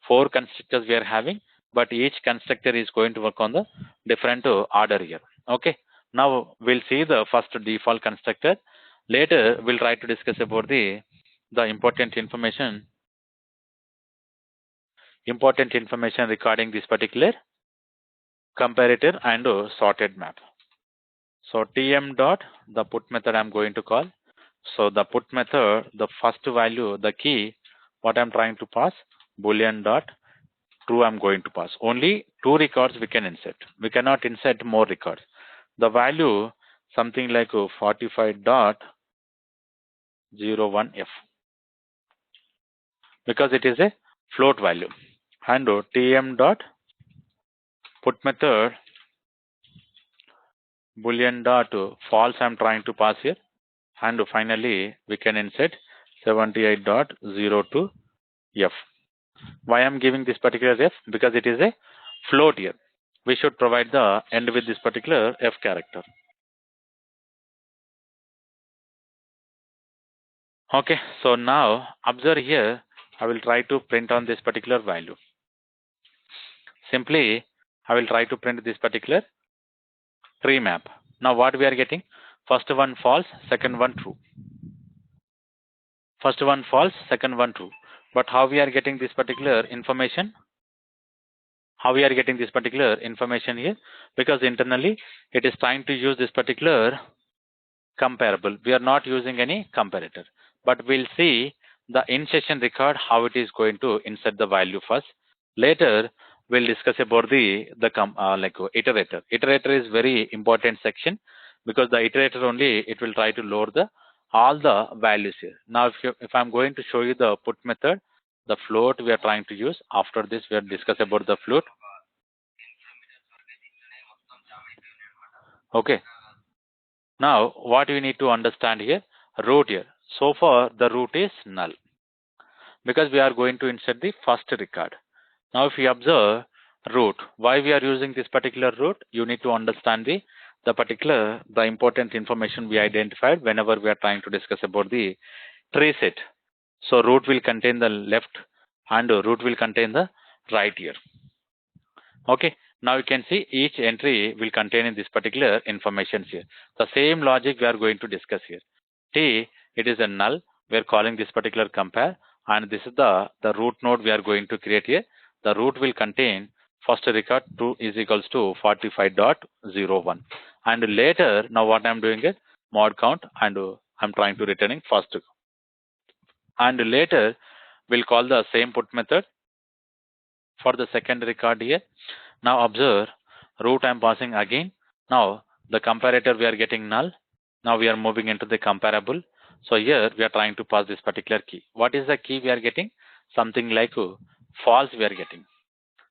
A: 4 constructors we are having, but each constructor is going to work on the different order here. Okay. Now we'll see the first default constructor. Later we'll try to discuss about the important information regarding this particular comparator and sorted map. So tm dot the put method I'm going to call. So the put method, the first value, the key, what I'm trying to pass, boolean dot true I'm going to pass. Only 2 records we can insert. We cannot insert more records. The value something like 45.01f because it is a float value. And tm dot put method boolean dot false I'm trying to pass here, and finally we can insert 78.02 f. Why I'm giving this particular f? Because it is a float here. We should provide the end with this particular f character. Okay, so now observe here, I will try to print on this particular value. Simply, I will try to print this particular tree map. Now what we are getting? First one false, second one true. First one false, second one true. But how we are getting this particular information? How we are getting this particular information here? Because internally, it is trying to use this particular comparable. We are not using any comparator. But we'll see the in-session record, how it is going to insert the value first. Later, we'll discuss about the iterator. Iterator is very important section, because the iterator only, it will try to load the all the values here. Now, if I'm going to show you the put method, the float we are trying to use. After this, we are discuss about the float. Okay. Now, what we need to understand here, root here. So far, the root is null, because we are going to insert the first record. Now, if we observe root, why we are using this particular root, you need to understand the important information we identified whenever we are trying to discuss about the tree set. So root will contain the left, and root will contain the right here. Okay. Now you can see each entry will contain in this particular information here. The same logic we are going to discuss here. T, it is a null. We are calling this particular compare, and this is the root node we are going to create here. The root will contain first record 2 is equals to 45.01. And later, now what I'm doing is mod count, and I'm trying to returning first. And later, we'll call the same put method for the second record here. Now observe, root I'm passing again. Now the comparator we are getting null. Now we are moving into the comparable. So here we are trying to pass this particular key. What is the key we are getting? Something like false we are getting.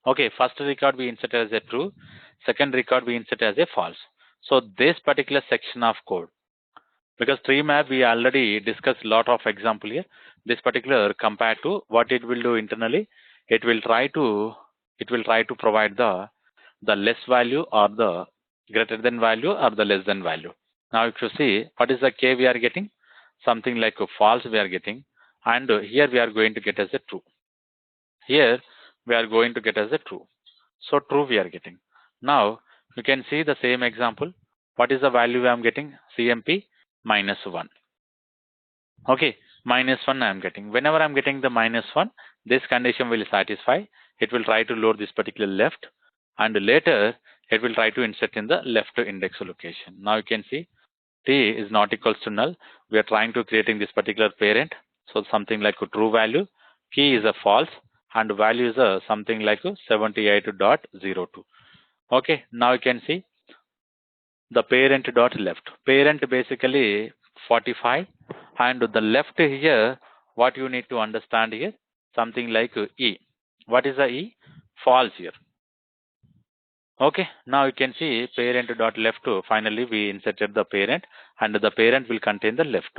A: Okay, first record we insert as a true, second record we insert as a false. So this particular section of code, because tree map we already discussed a lot of example here. This particular compared to what it will do internally, it will try to provide the less value, or the greater than value, or the less than value. Now if you see what is the k we are getting, something like a false we are getting, and here we are going to get as a true. Here we are going to get as a true. So true we are getting. Now you can see the same example. What is the value I am getting? CMP -1. Okay, -1 I am getting. Whenever I am getting the -1, this condition will satisfy. It will try to load this particular left, and later it will try to insert in the left index location. Now you can see t is not equals to null. We are trying to creating this particular parent. So something like a true value, key is a false, and value is a something like a 78.02. Okay, now you can see the parent dot left. Parent basically 45, and the left here, what you need to understand here, something like E. What is the E? False here. Okay, now you can see parent dot left. Finally, we inserted the parent, and the parent will contain the left.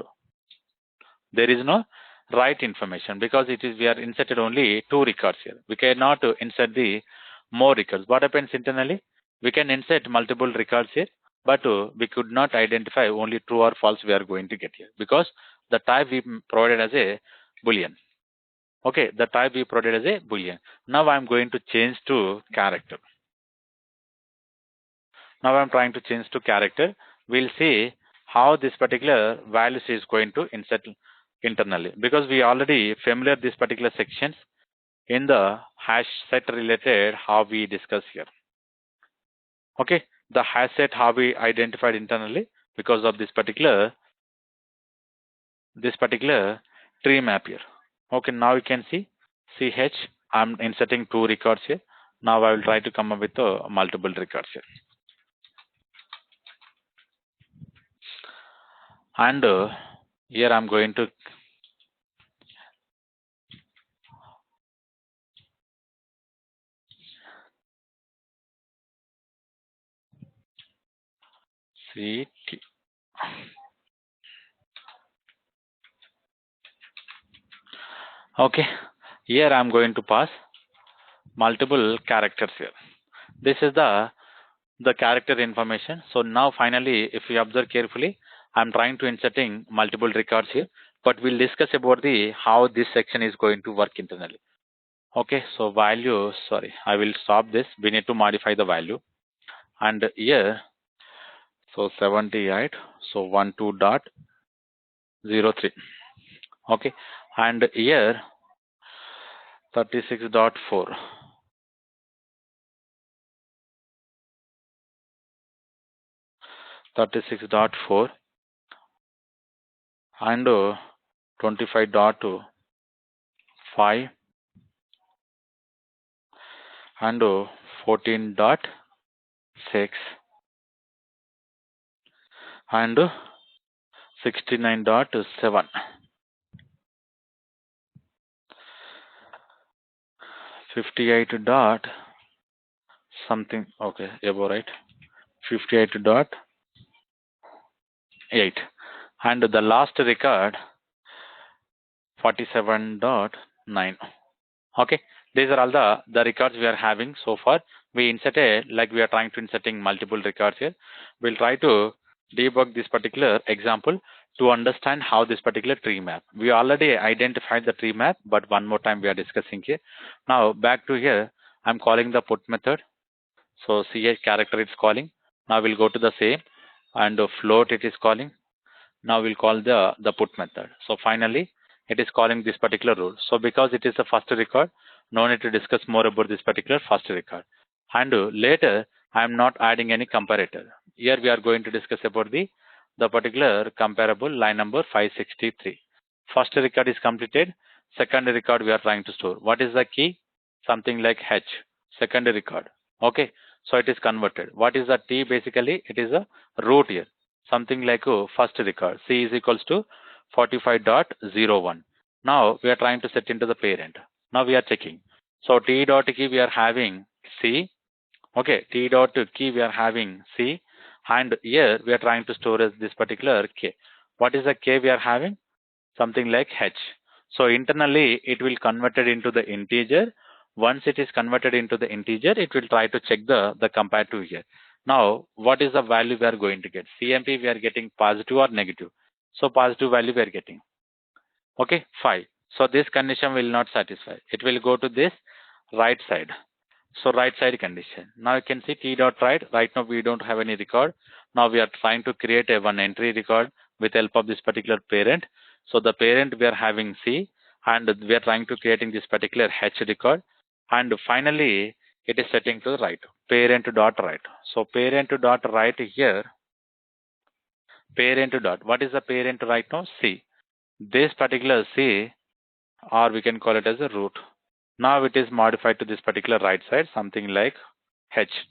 A: There is no right information, because it is we are inserted only 2 records here. We cannot insert the more records. What happens internally? We can insert multiple records here, but we could not identify only true or false we are going to get here, because the type we provided as a boolean. Okay, the type we provided as a boolean. Now I'm going to change to character. Now I'm trying to change to character. We'll see how this particular values is going to insert internally, because we already familiar this particular sections in the hash set related how we discuss here. Okay, the hash set how we identified internally because of this particular tree map here. Okay, now you can see ch I'm inserting 2 records here. Now I will try to come up with multiple records here. And here I'm going to CT. Okay, here I'm going to pass multiple characters here. This is the character information. So now finally, if you observe carefully, I'm trying to inserting multiple records here, but we'll discuss about the how this section is going to work internally. Okay, so value, sorry, I will stop this. We need to modify the value. And here, so 78, so 12.03. Okay, and here 36.4. 36.4 and 25.5 and 14.6 and 69.7, 58 dot something, okay, above, right? 58.8 and the last record 47.9. Okay, these are all the records we are having so far. We inserted, like we are trying to inserting multiple records here. We'll try to debug this particular example to understand how this particular tree map. We already identified the tree map, but one more time we are discussing here. Now back to here, I'm calling the put method. So ch character it's calling. Now we'll go to the same and float it is calling. Now we'll call the put method. So finally, it is calling this particular rule. So because it is the first record, no need to discuss more about this particular first record. And later, I am not adding any comparator. Here we are going to discuss about the particular comparable line number 563. First record is completed. Second record we are trying to store. What is the key? Something like H. Second record. Okay. So it is converted. What is the T basically? It is a root here. Something like first record. C is equals to 45.01. Now we are trying to set into the parent. Now we are checking. So T dot key we are having C. Okay, T dot key we are having C. And here we are trying to store as this particular K. What is the K we are having? Something like H. So internally it will convert it into the integer. Once it is converted into the integer, it will try to check the comparative here. Now, what is the value we are going to get? CMP we are getting positive or negative. So positive value we are getting. Okay, 5. So this condition will not satisfy. It will go to this right side. So right side condition. Now you can see T dot right. Right now we don't have any record. Now we are trying to create a one entry record with help of this particular parent. So the parent we are having C and we are trying to creating this particular H record. And finally it is setting to the right. Parent dot right. So parent dot right here. Parent dot. What is the parent right now? C. This particular C, or we can call it as a root. Now it is modified to this particular right side, something like H.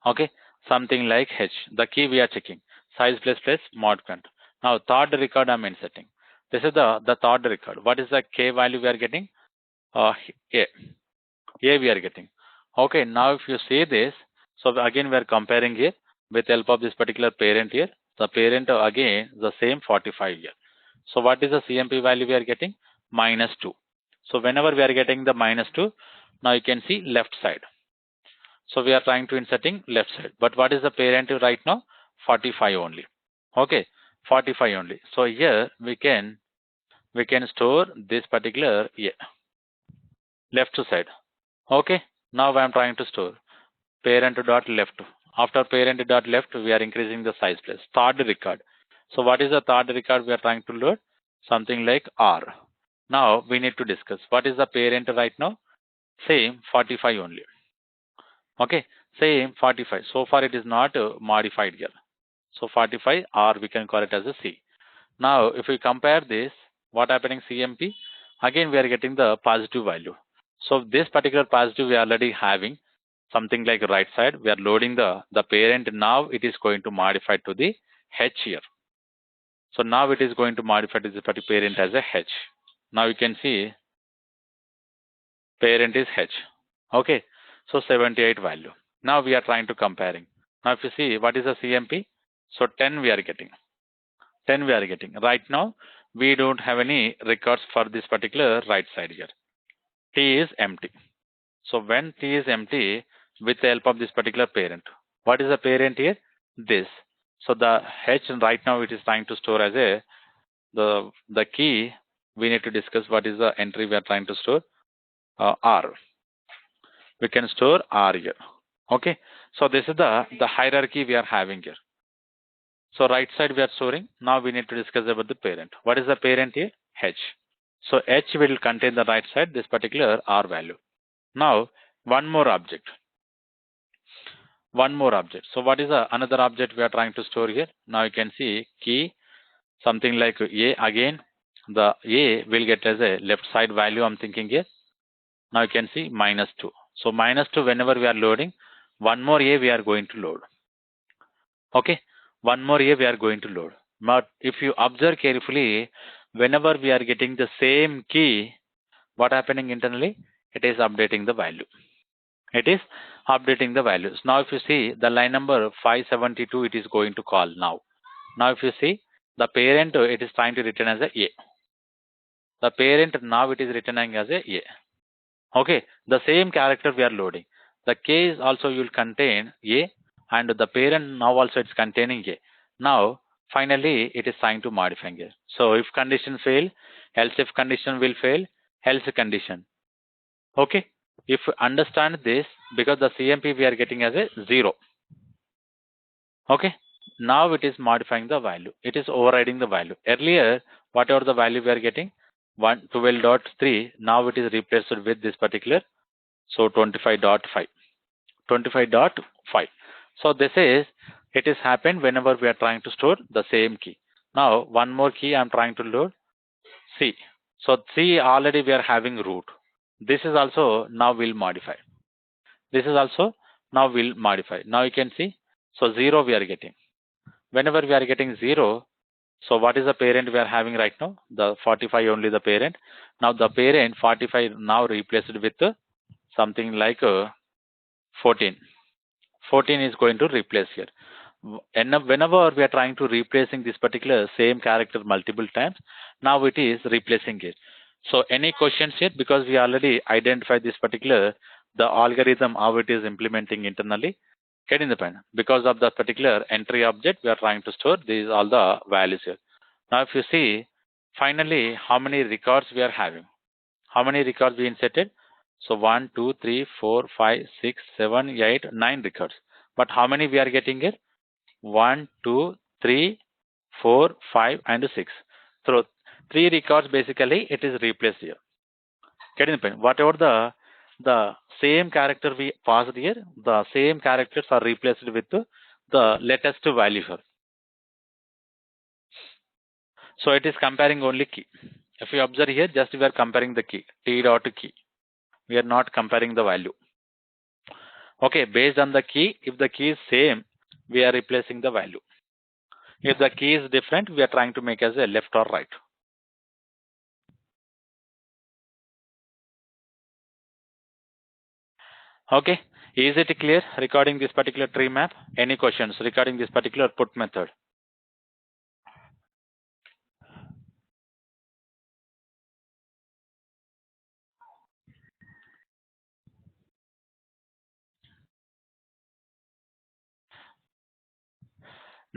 A: Okay, something like H. The key we are checking. Size plus plus mod count. Now third record I'm inserting. This is the third record. What is the K value we are getting? A. A we are getting. Okay, now if you see this, so again we are comparing here with help of this particular parent here. The parent again the same 45 here. So what is the CMP value we are getting? -2. So whenever we are getting the -2, now you can see left side. So we are trying to inserting left side. But what is the parent right now? 45 only. Okay, 45 only. So here we can store this particular left side. Okay, now I am trying to store parent dot left. After parent dot left, we are increasing the size plus third record. So what is the third record we are trying to load? Something like R. Now we need to discuss what is the parent right now. Same 45 only. Okay, same 45. So far it is not modified here. So 45 or we can call it as a C. Now if we compare this, what happening CMP? Again we are getting the positive value. So this particular positive we are already having something like right side. We are loading the parent. Now it is going to modify to the H here. So now it is going to modify to the particular parent as a H. Now you can see parent is H. Okay, so 78 value. Now we are trying to comparing. Now if you see what is the CMP, so 10 we are getting. 10 we are getting. Right now, we don't have any records for this particular right side here. T is empty. So when T is empty, with the help of this particular parent, what is the parent here? This. So the H right now it is trying to store as a the key. We need to discuss what is the entry we are trying to store. R. We can store R here. Okay. So this is the hierarchy we are having here. So right side we are storing. Now we need to discuss about the parent. What is the parent here? H. So H will contain the right side this particular R value. Now one more object. One more object. So what is another object we are trying to store here? Now you can see key something like A again. The A will get as a left side value I'm thinking here. Now you can see -2. So -2 whenever we are loading, one more A we are going to load. Okay, one more A we are going to load. But if you observe carefully, whenever we are getting the same key, what happening internally? It is updating the value. It is updating the values. Now if you see the line number 572, it is going to call now. Now if you see the parent, it is trying to return as a. The parent now it is returning as a. Okay, the same character we are loading. The K is also will contain A, and the parent now also it's containing A. Now finally it is trying to modify it. So if condition fail, else if condition will fail, else condition. Okay, if you understand this, because the CMP we are getting as a 0. Okay, now it is modifying the value. It is overriding the value. Earlier, whatever the value we are getting, 112.3, now it is replaced with this particular, so 25.5. 25.5. So this is, it is happened whenever we are trying to store the same key. Now one more key I'm trying to load, C. So C already we are having root. This is also now will modify. This is also now will modify. Now you can see, so 0 we are getting. Whenever we are getting 0, so what is the parent we are having right now? The 45 only the parent. Now the parent 45 now replaced with something like 14. 14 is going to replace here. Whenever we are trying to replacing this particular same character multiple times, now it is replacing it. So any questions here? Because we already identified this particular, the algorithm, how it is implementing internally. Get in the pen. Because of the particular entry object, we are trying to store these all the values here. Now if you see, finally, how many records we are having? How many records we inserted? So 1, 2, 3, 4, 5, 6, 7, 8, 9 records. But how many we are getting here? 1, 2, 3, 4, 5, and 6. So 3 records basically it is replaced here. Get in the pen. Whatever the same character we passed here, the same characters are replaced with the latest value here. So it is comparing only key. If you observe here, just we are comparing the key, T dot key. We are not comparing the value. Okay, based on the key, if the key is same, we are replacing the value. If the key is different, we are trying to make as a left or right. Okay, is it clear regarding this particular tree map? Any questions regarding this particular put method?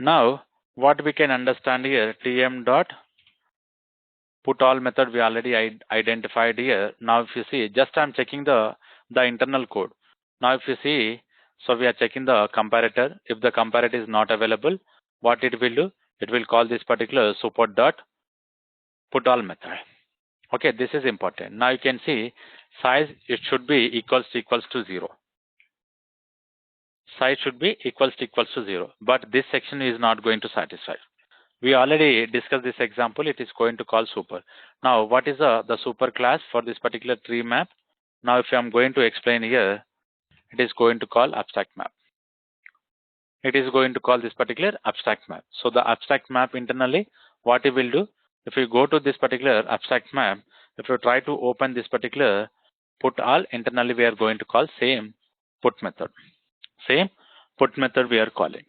A: Now, what we can understand here, tm dot put all method we already identified here. Now, if you see, just I'm checking the internal code. Now, if you see, so we are checking the comparator. If the comparator is not available, what it will do? It will call this particular support dot put all method. Okay, this is important. Now you can see size, it should be equals to 0. Size should be equals to 0. But this section is not going to satisfy. We already discussed this example. It is going to call super. Now, what is the super class for this particular tree map? Now, if I'm going to explain here, it is going to call abstract map. It is going to call this particular abstract map. So the abstract map internally, what it will do, if you go to this particular abstract map, if you try to open this particular put all, internally we are going to call same put method. Same put method we are calling.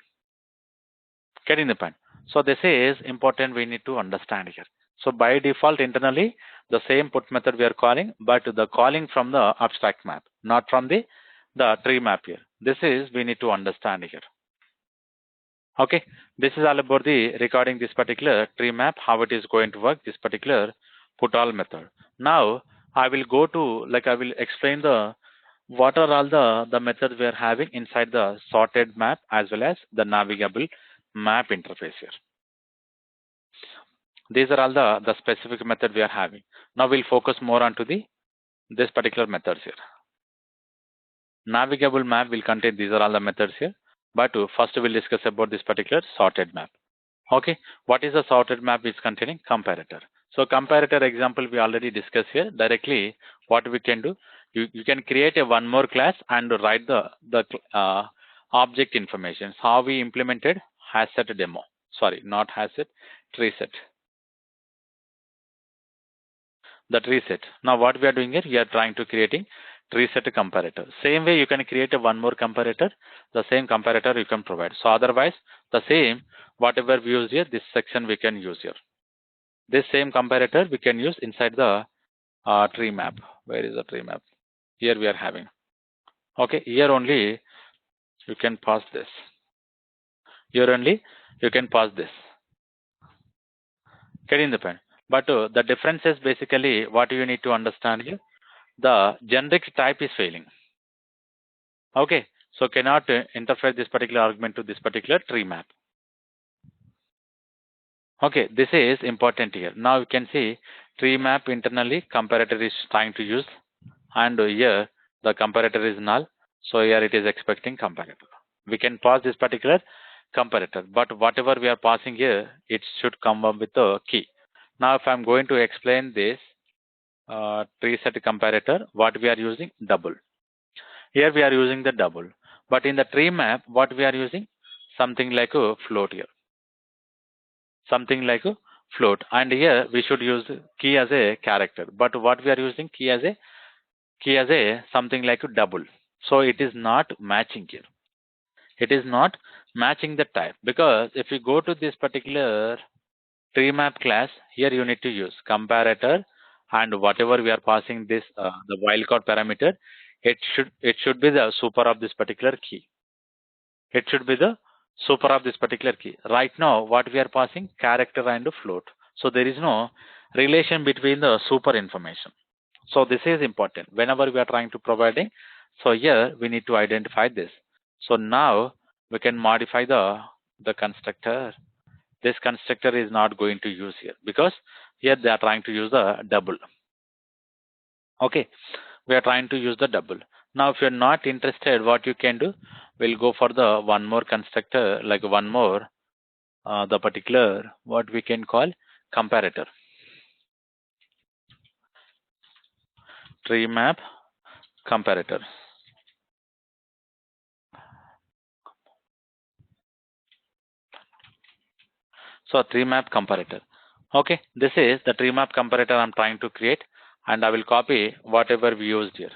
A: Getting the point? So this is important, we need to understand here. So by default internally the same put method we are calling, but the calling from the abstract map, not from the tree map here. This is we need to understand here. Okay, this is all about the regarding this particular tree map, how it is going to work, this particular put all method. Now I will go to, like, I will explain the what are all the methods we are having inside the sorted map as well as the navigable map interface here. These are all the specific method we are having. Now we'll focus more onto the this particular methods here. Navigable map will contain these are all the methods here, but first we'll discuss about this particular sorted map. Okay, what is a sorted map? Is containing comparator. So comparator example we already discussed here. Directly what we can do, you can create a one more class and write the object information. How we implemented hash set demo. Sorry, not hash set, tree set. The tree set. Now what we are doing here, we are trying to creating tree set comparator. Same way you can create a one more comparator. The same comparator you can provide. So otherwise the same whatever we use here, this section we can use here. This same comparator we can use inside the tree map. Where is the tree map? Here we are having. Okay, here only you can pass this. Here only you can pass this. Getting the point? But the difference is basically what you need to understand here. The generic type is failing. Okay, so cannot interfere this particular argument to this particular tree map. Okay, this is important here. Now you can see tree map internally comparator is trying to use, and here the comparator is null. So here it is expecting comparator. We can pass this particular comparator, but whatever we are passing here, it should come up with a key. Now if I'm going to explain this tree set comparator, what we are using? Double. Here we are using the double, but in the tree map, what we are using? Something like a float here. Something like a float, and here we should use key as a character, but what we are using key as a something like a double. So it is not matching here. It is not matching the type, because if you go to this particular tree map class, here you need to use comparator, and whatever we are passing this the wildcard parameter, it should be the super of this particular key. It should be the super of this particular key. Right now what we are passing character and float, so there is no relation between the super information. So this is important whenever we are trying to providing. So here we need to identify this. So now we can modify the constructor. This constructor is not going to use here, because here they are trying to use the double. Okay, we are trying to use the double. Now if you're not interested, what you can do, we'll go for the one more constructor, like one more the particular what we can call comparator. Tree map comparator. So tree map comparator. Okay, this is the tree map comparator I'm trying to create, and I will copy whatever we used here.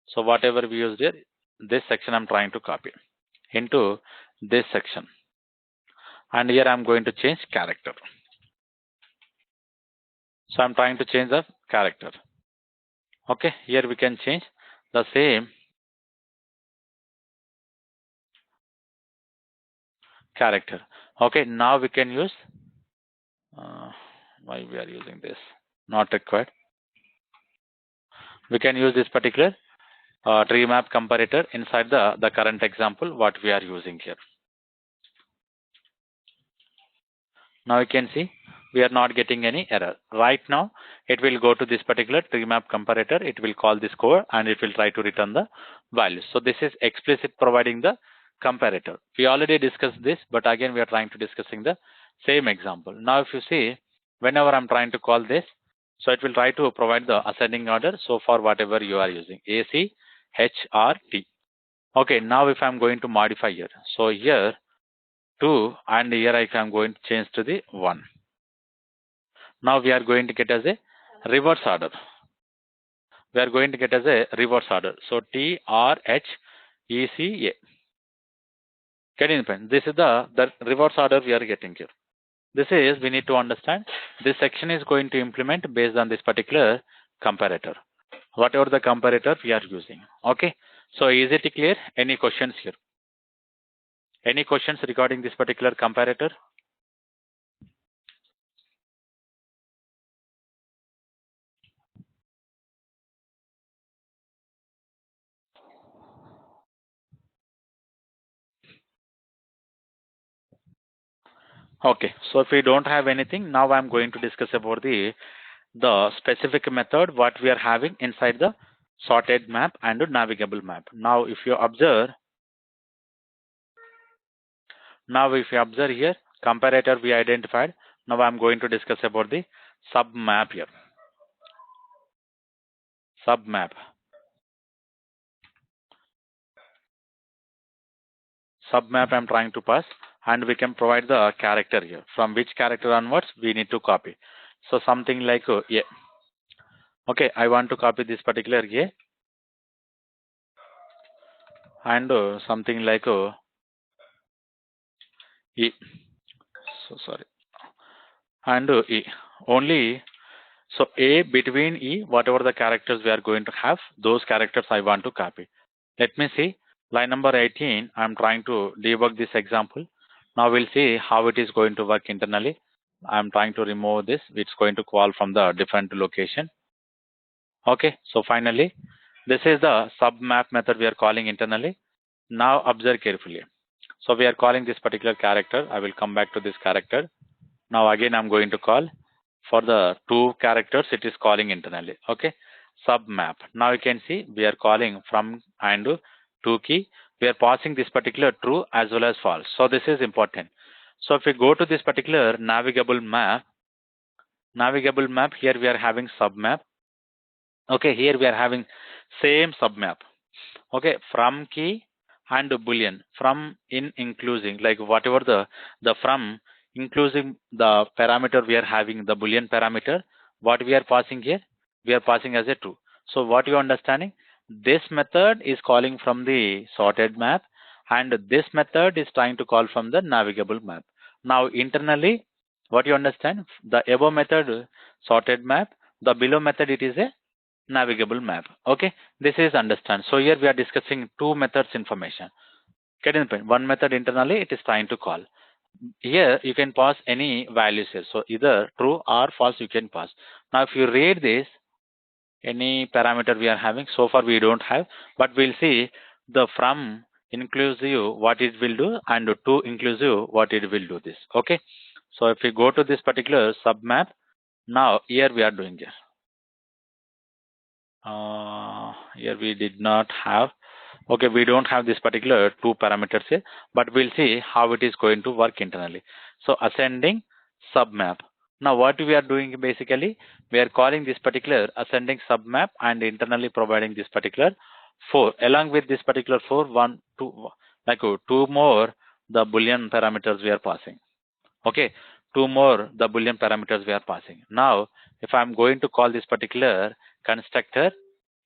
A: So whatever we used here, this section I'm trying to copy into this section, and here I'm going to change character. So I'm trying to change the character. Okay, here we can change the same character. Okay, now we can use why we are using this, not required. We can use this particular tree map comparator inside the current example what we are using here. Now you can see we are not getting any error. Right now it will go to this particular tree map comparator, it will call this core, and it will try to return the values. So this is explicit providing the comparator. We already discussed this, but again we are trying to discussing the same example. Now if you see, whenever I'm trying to call this, so it will try to provide the ascending order. So for whatever you are using, A, C, H, R, T. Okay, now if I'm going to modify here, so here 2, and here I am going to change to the 1. Now we are going to get as a reverse order. We are going to get as a reverse order. So T, R, H, E, C, A. Getting the point? This is the reverse order we are getting here. This is, we need to understand, this section is going to implement based on this particular comparator, whatever the comparator we are using. Okay. So is it clear? Any questions here? Any questions regarding this particular comparator? Okay. So if we don't have anything, now I'm going to discuss about the specific method what we are having inside the sorted map and navigable map. Now if you observe, here, comparator we identified. Now I'm going to discuss about the sub map here. Sub map. Sub map I'm trying to pass, and we can provide the character here. From which character onwards we need to copy. So something like A. Okay, I want to copy this particular A, and something like E. So sorry. And E. Only, so A between E, whatever the characters we are going to have, those characters I want to copy. Let me see. Line number 18, I'm trying to debug this example. Now we'll see how it is going to work internally. I'm trying to remove this. It's going to call from the different location. Okay, so finally, this is the sub map method we are calling internally. Now observe carefully. So we are calling this particular character. I will come back to this character. Now again I'm going to call for the two characters, it is calling internally. Okay, sub map. Now you can see we are calling from and to key. We are passing this particular true as well as false. So this is important. So if we go to this particular navigable map, here we are having sub map. Okay, here we are having same sub map. Okay, from key and boolean, from in including, like whatever the from including the parameter we are having, the boolean parameter, what we are passing here, we are passing as a true. So what you understanding, this method is calling from the sorted map, and this method is trying to call from the navigable map. Now internally, what you understand, the above method sorted map, the below method it is a navigable map. Okay, this is understand. So here we are discussing two methods information. Getting the point? One method internally it is trying to call. Here you can pass any values here. So either true or false you can pass. Now if you read this, any parameter we are having, so far we don't have, but we'll see the from inclusive what it will do and to inclusive what it will do this. Okay, so if we go to this particular sub map, now here we are doing here. Here we did not have. Okay, we don't have this particular two parameters here, but we'll see how it is going to work internally. So ascending submap. Now what we are doing basically, we are calling this particular ascending submap and internally providing this particular 4. Along with this particular 4, 1, 2, like 2 more the boolean parameters we are passing. Okay, 2 more the boolean parameters we are passing. Now if I'm going to call this particular constructor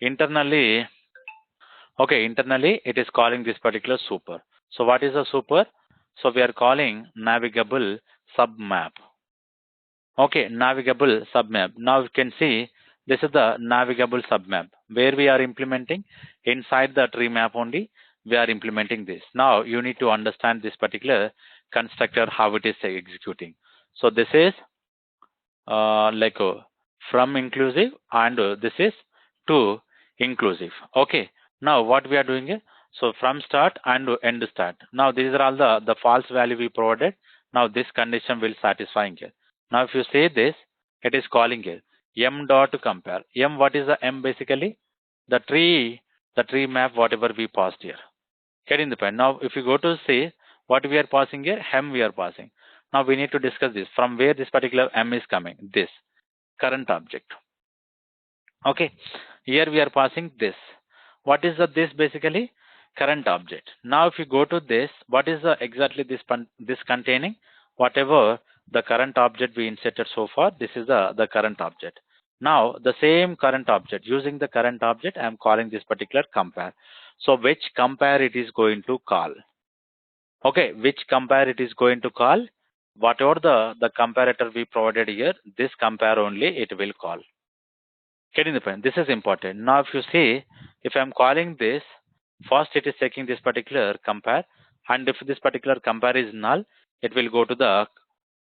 A: internally, okay, internally it is calling this particular super. So what is a super? So we are calling navigable submap. Okay, navigable submap. Now you can see this is the navigable submap where we are implementing inside the tree map only. We are implementing this. Now you need to understand this particular constructor, how it is executing. So this is like from inclusive, and this is to inclusive. Okay, now what we are doing here, so from start and end start. Now these are all the false value we provided. Now this condition will satisfying here. Now if you say this, it is calling here m dot compare. M, what is the m? Basically the tree map whatever we passed here. Getting the point? Now if you go to say what we are passing here, m we are passing. Now we need to discuss this, from where this particular m is coming, this current object. Okay, here we are passing this. What is the this? Basically current object. Now if you go to this, what is the exactly this containing? Whatever the current object we inserted so far, this is the current object. Now the same current object, using the current object, I am calling this particular compare. So which compare it is going to call? Okay, which compare it is going to call? Whatever the comparator we provided here, this compare only it will call. Getting the point? This is important. Now if you see, if I'm calling this, first it is checking this particular compare, and if this particular compare is null, it will go to the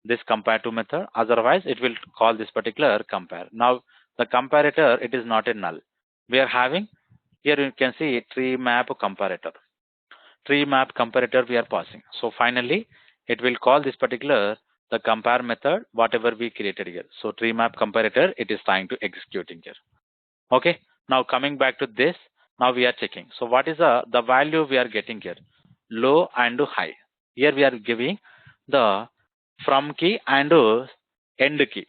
A: this compare to method. Otherwise, it will call this particular compare. Now the comparator, it is not a null. We are having here, you can see tree map comparator. Tree map comparator we are passing. So finally, it will call this particular the compare method, whatever we created here. So tree map comparator, it is trying to executing here. Okay. Now coming back to this, now we are checking. So what is the value we are getting here? Low and high. Here we are giving the from key and end key.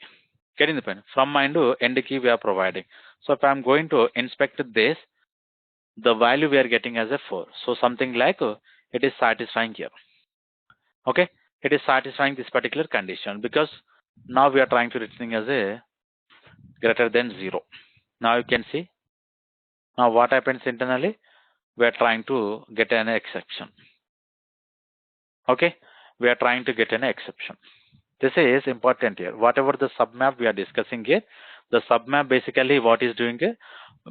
A: Getting the point? From and end key we are providing. So if I'm going to inspect this, the value we are getting as a 4. So something like it is satisfying here. Okay. It is satisfying this particular condition because now we are trying to returning as a greater than 0. Now you can see. Now what happens internally? We are trying to get an exception. Okay. We are trying to get an exception. This is important here. Whatever the submap we are discussing here, the submap basically what is doing it,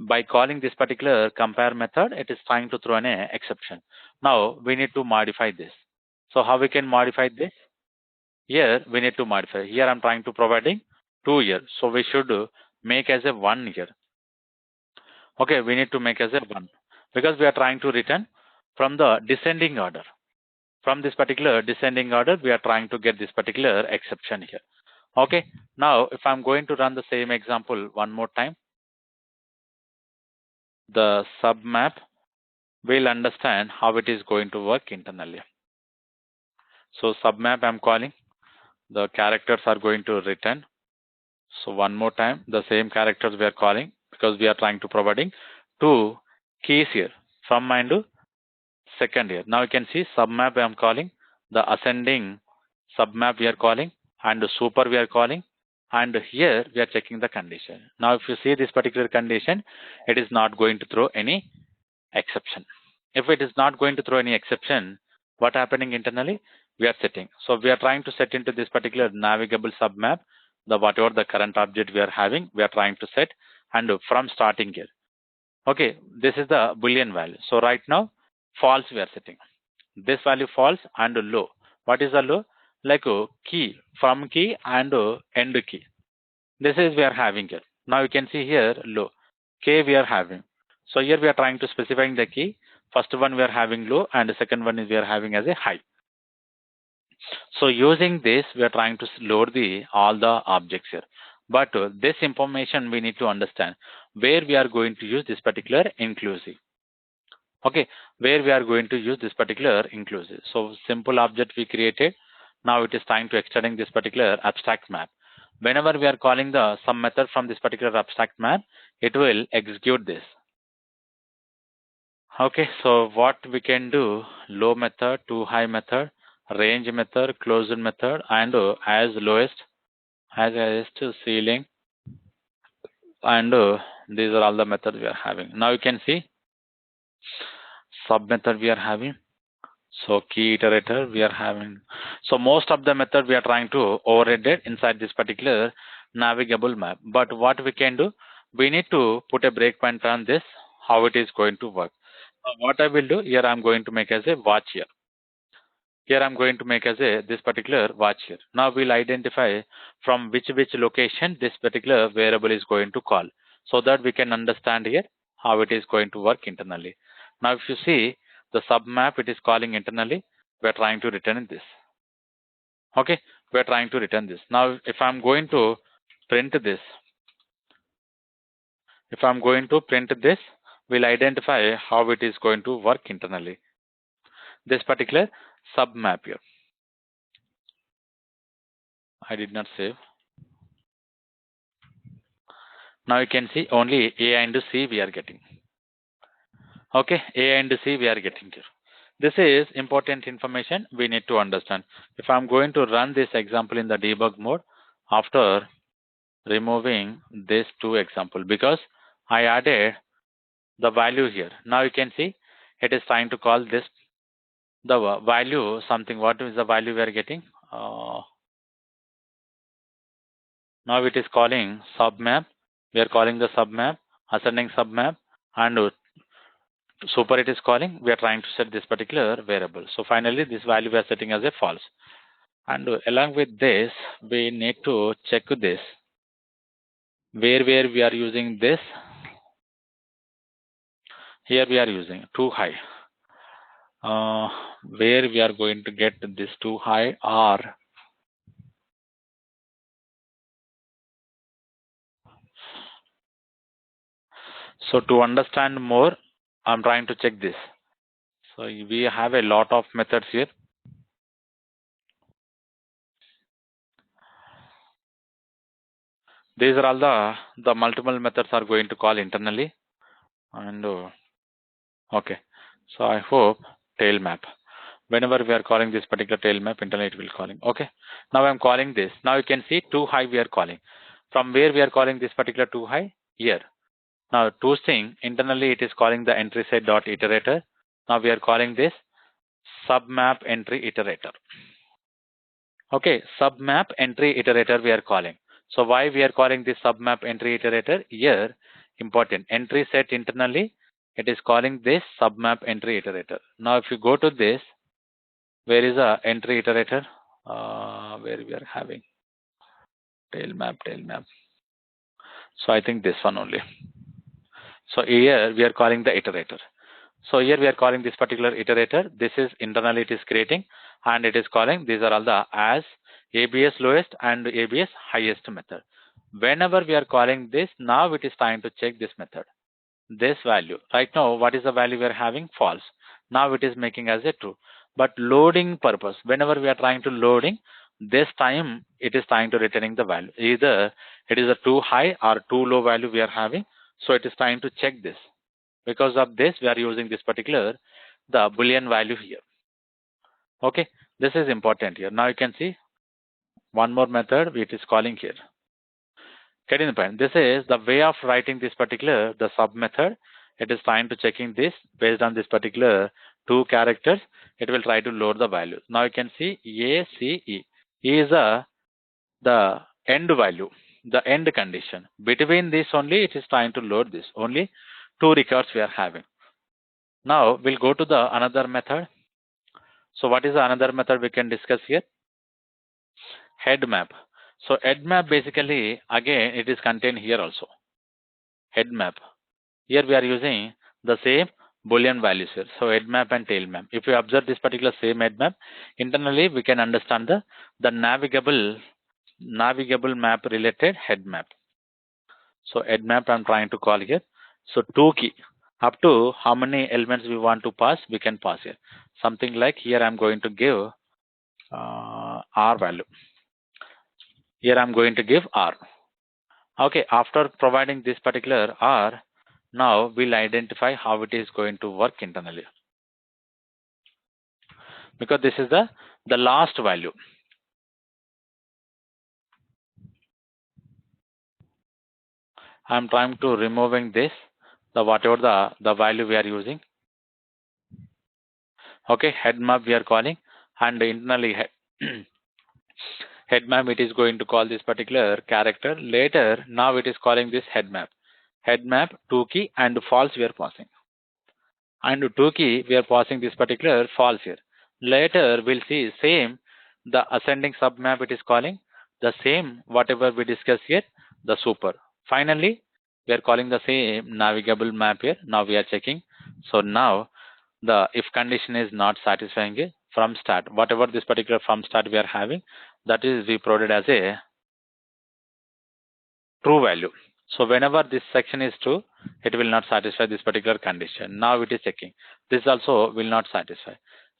A: by calling this particular compare method, it is trying to throw an exception. Now we need to modify this. So how we can modify this? Here we need to modify. Here I'm trying to providing 2 here. So we should make as a 1 here. Okay, we need to make as a 1 because we are trying to return from the descending order. From this particular descending order, we are trying to get this particular exception here. Okay, now if I'm going to run the same example one more time, the submap will understand how it is going to work internally. So submap I'm calling, the characters are going to return. So one more time, the same characters we are calling because we are trying to providing 2 keys here from and to second here. Now you can see submap I'm calling, the ascending submap we are calling, and the super we are calling, and here we are checking the condition. Now if you see this particular condition, it is not going to throw any exception. If it is not going to throw any exception, what happening internally? We are setting. So we are trying to set into this particular navigable submap, the whatever the current object we are having, we are trying to set, and from starting here. Okay, this is the Boolean value. So right now, false we are setting. This value false and low. What is the low? Like key, from key and end key. This is we are having here. Now you can see here low. K we are having. So here we are trying to specifying the key. First one we are having low and the second one is we are having as a high. So using this we are trying to load the all the objects here. But this information we need to understand where we are going to use this particular inclusive. Okay, where we are going to use this particular inclusive. So simple object we created. Now it is time to extending this particular abstract map. Whenever we are calling the some method from this particular abstract map, it will execute this. Okay, so what we can do, low method, too high method, range method, closed method, and as lowest, as highest ceiling, and these are all the methods we are having. Now you can see sub method we are having. So key iterator we are having. So most of the method we are trying to override it inside this particular navigable map. But what we can do, we need to put a breakpoint on this, how it is going to work. What I will do here, I'm going to make as a watch here. Here I'm going to make as a this particular watch here. Now we'll identify from which location this particular variable is going to call, so that we can understand here how it is going to work internally. Now if you see the submap, it is calling internally. We are trying to return this. Okay, we are trying to return this. Now if I'm going to print this, we'll identify how it is going to work internally. This particular submap here. I did not save. Now you can see only A and C we are getting. Okay, A and C we are getting here. This is important information we need to understand. If I'm going to run this example in the debug mode after removing this 2 example, because I added the value here. Now you can see it is trying to call this the value something. What is the value we are getting? Now it is calling submap. We are calling the submap, ascending submap, and super it is calling. We are trying to set this particular variable. So finally, this value we are setting as a false. And along with this, we need to check this. Where we are using this? Here we are using too high. Where we are going to get this too high or so to understand more, I'm trying to check this. So we have a lot of methods here. These are all the multiple methods are going to call internally. And okay, so I hope tail map. Whenever we are calling this particular tail map, internally it will calling. Okay, now I'm calling this. Now you can see too high we are calling. From where we are calling this particular too high? Here. Now to string internally it is calling the entry set dot iterator. Now we are calling this submap entry iterator. Okay, submap entry iterator we are calling. So why we are calling this submap entry iterator? Here, important entry set internally, it is calling this submap entry iterator. Now if you go to this, where is a entry iterator? Where we are having tail map. So I think this one only. So here we are calling the iterator. So here we are calling this particular iterator. This is internally it is creating, and it is calling these are all the as ABS lowest and ABS highest method. Whenever we are calling this, now it is time to check this method. This value. Right now, what is the value we are having? False. Now it is making as a true. But loading purpose, whenever we are trying to loading, this time it is trying to returning the value. Either it is a too high or too low value we are having. So it is trying to check this. Because of this, we are using this particular, the Boolean value here. Okay, this is important here. Now you can see one more method which is calling here. Getting the point. This is the way of writing this particular, the sub method. It is trying to checking this based on this particular two characters. It will try to load the value. Now you can see A, C, E. E is the end value, the end condition. Between this only, it is trying to load this. Only two records we are having. Now we'll go to the another method. So what is the another method we can discuss here? Head map. So head map basically again it is contained here also. Head map. Here we are using the same Boolean values here. So head map and tail map. If you observe this particular same head map, internally we can understand the navigable map related head map. So head map I'm trying to call here. So two key. Up to how many elements we want to pass, we can pass here. Something like here I'm going to give R value. Here I'm going to give R. Okay, after providing this particular R, now we'll identify how it is going to work internally. Because this is the last value. I'm trying to removing this, the whatever the value we are using. Okay, head map we are calling, and internally head map it is going to call this particular character. Later, now it is calling this head map. Head map, two key and false we are passing. And two key we are passing this particular false here. Later we'll see same the ascending submap it is calling the same whatever we discuss here, the super. Finally we are calling the same navigable map here. Now we are checking. So now the if condition is not satisfying here, from start whatever this particular from start we are having, that is we provided as a true value. So whenever this section is true, it will not satisfy this particular condition. Now it is checking. This also will not satisfy.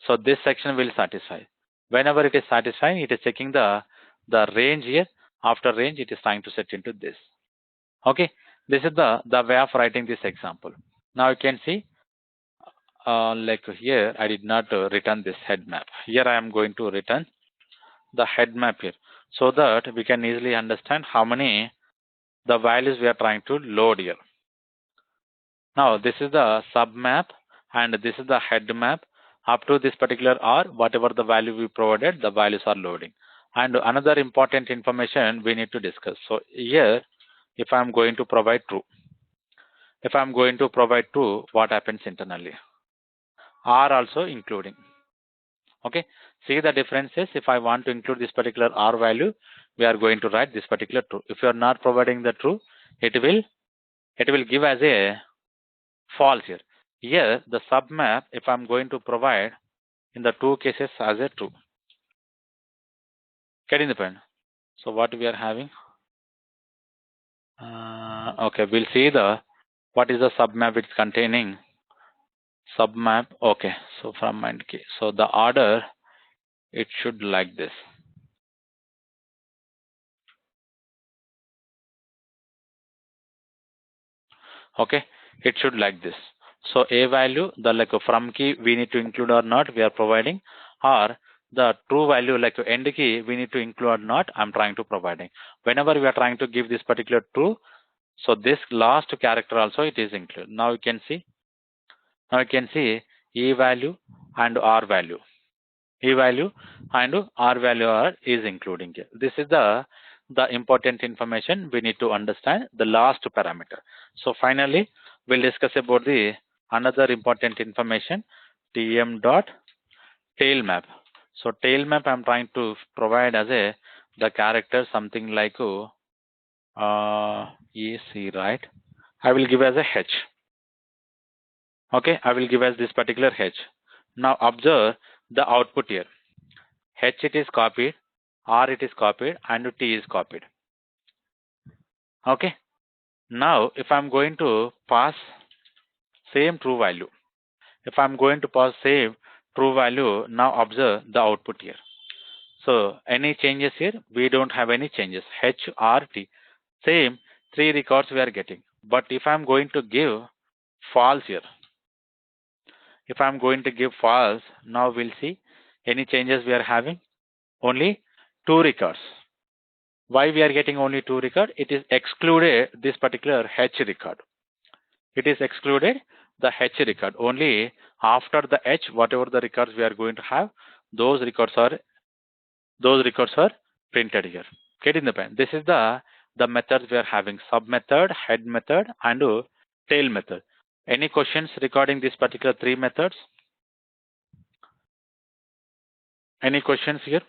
A: So this section will satisfy. Whenever it is satisfying, it is checking the range here. After range, it is trying to set into this. Okay. This is the way of writing this example. Now you can see, like here, I did not return this head map. Here I am going to return the head map here, so that we can easily understand how many the values we are trying to load here. Now this is the sub map and this is the head map, Up to this particular R, whatever the value we provided, the values are loading. And another important information we need to discuss. So here, if I'm going to provide true, if I'm going to provide true, what happens internally? R also including. Okay, see the differences. If I want to include this particular R value, we are going to write this particular true. If you are not providing the true, it will give as a false here. Here the submap, if I'm going to provide in the two cases as a true. Getting the point? So what we are having? Okay, we'll see the what is the submap it's containing. Submap. Okay, so from mind key. So the order it should like this. Okay, it should like this. So a value, the like a from key we need to include or not, we are providing, or the true value like a end key we need to include or not, I'm trying to providing. Whenever we are trying to give this particular true, so this last character also it is included. Now you can see. Now you can see e value and r value. E value and r value are is including here. This is the important information we need to understand, the last parameter. So finally we'll discuss about the another important information, tm dot tail map. So tail map I'm trying to provide as a the character something like ec, right? I will give as a h. Okay, I will give as this particular h. Now observe the output here. H it is copied, R it is copied, and T is copied. Okay. Now if I'm going to pass same true value, if I'm going to pass same true value, now observe the output here. So any changes here? We don't have any changes. H, R, T. Same three records we are getting. But if I'm going to give false here, if I'm going to give false, now we'll see any changes we are having. Only two records. Why we are getting only two record? It is excluded this particular H record. It is excluded the H record. Only after the H, whatever the records we are going to have, those records are printed here. Getting the pen. This is the methods we are having: sub method, head method, and tail method. Any questions regarding this particular three methods? Any questions here?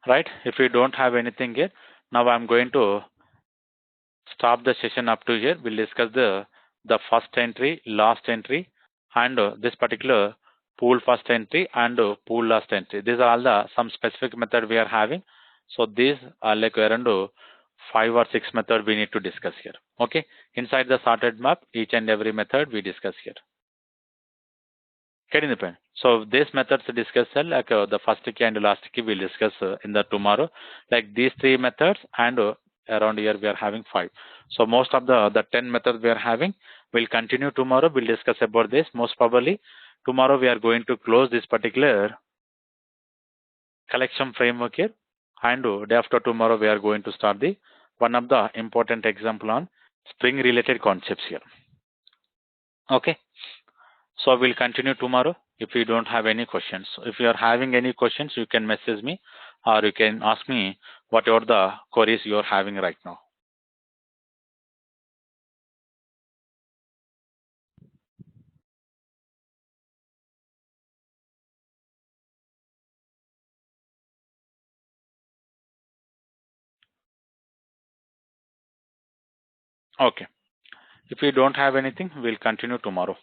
A: Right? If you don't have anything here, now I'm going to stop the session up to here. We'll discuss the first entry, last entry, and this particular pool first entry and pool last entry. These are all the some specific method we are having. So these are like around 5 or 6 method we need to discuss here. Okay. Inside the sorted map, each and every method we discuss here. Getting the point. So these methods discuss like the first key and last key we'll discuss in the tomorrow. Like these three methods and around here we are having 5. So most of the 10 methods we are having will continue tomorrow. We'll discuss about this. Most probably tomorrow we are going to close this particular collection framework here, and day after tomorrow we are going to start the one of the important example on spring related concepts here. Okay. So we'll continue tomorrow if you don't have any questions. If you are having any questions, you can message me or you can ask me whatever the queries you are having right now. Okay. If you don't have anything, we'll continue tomorrow.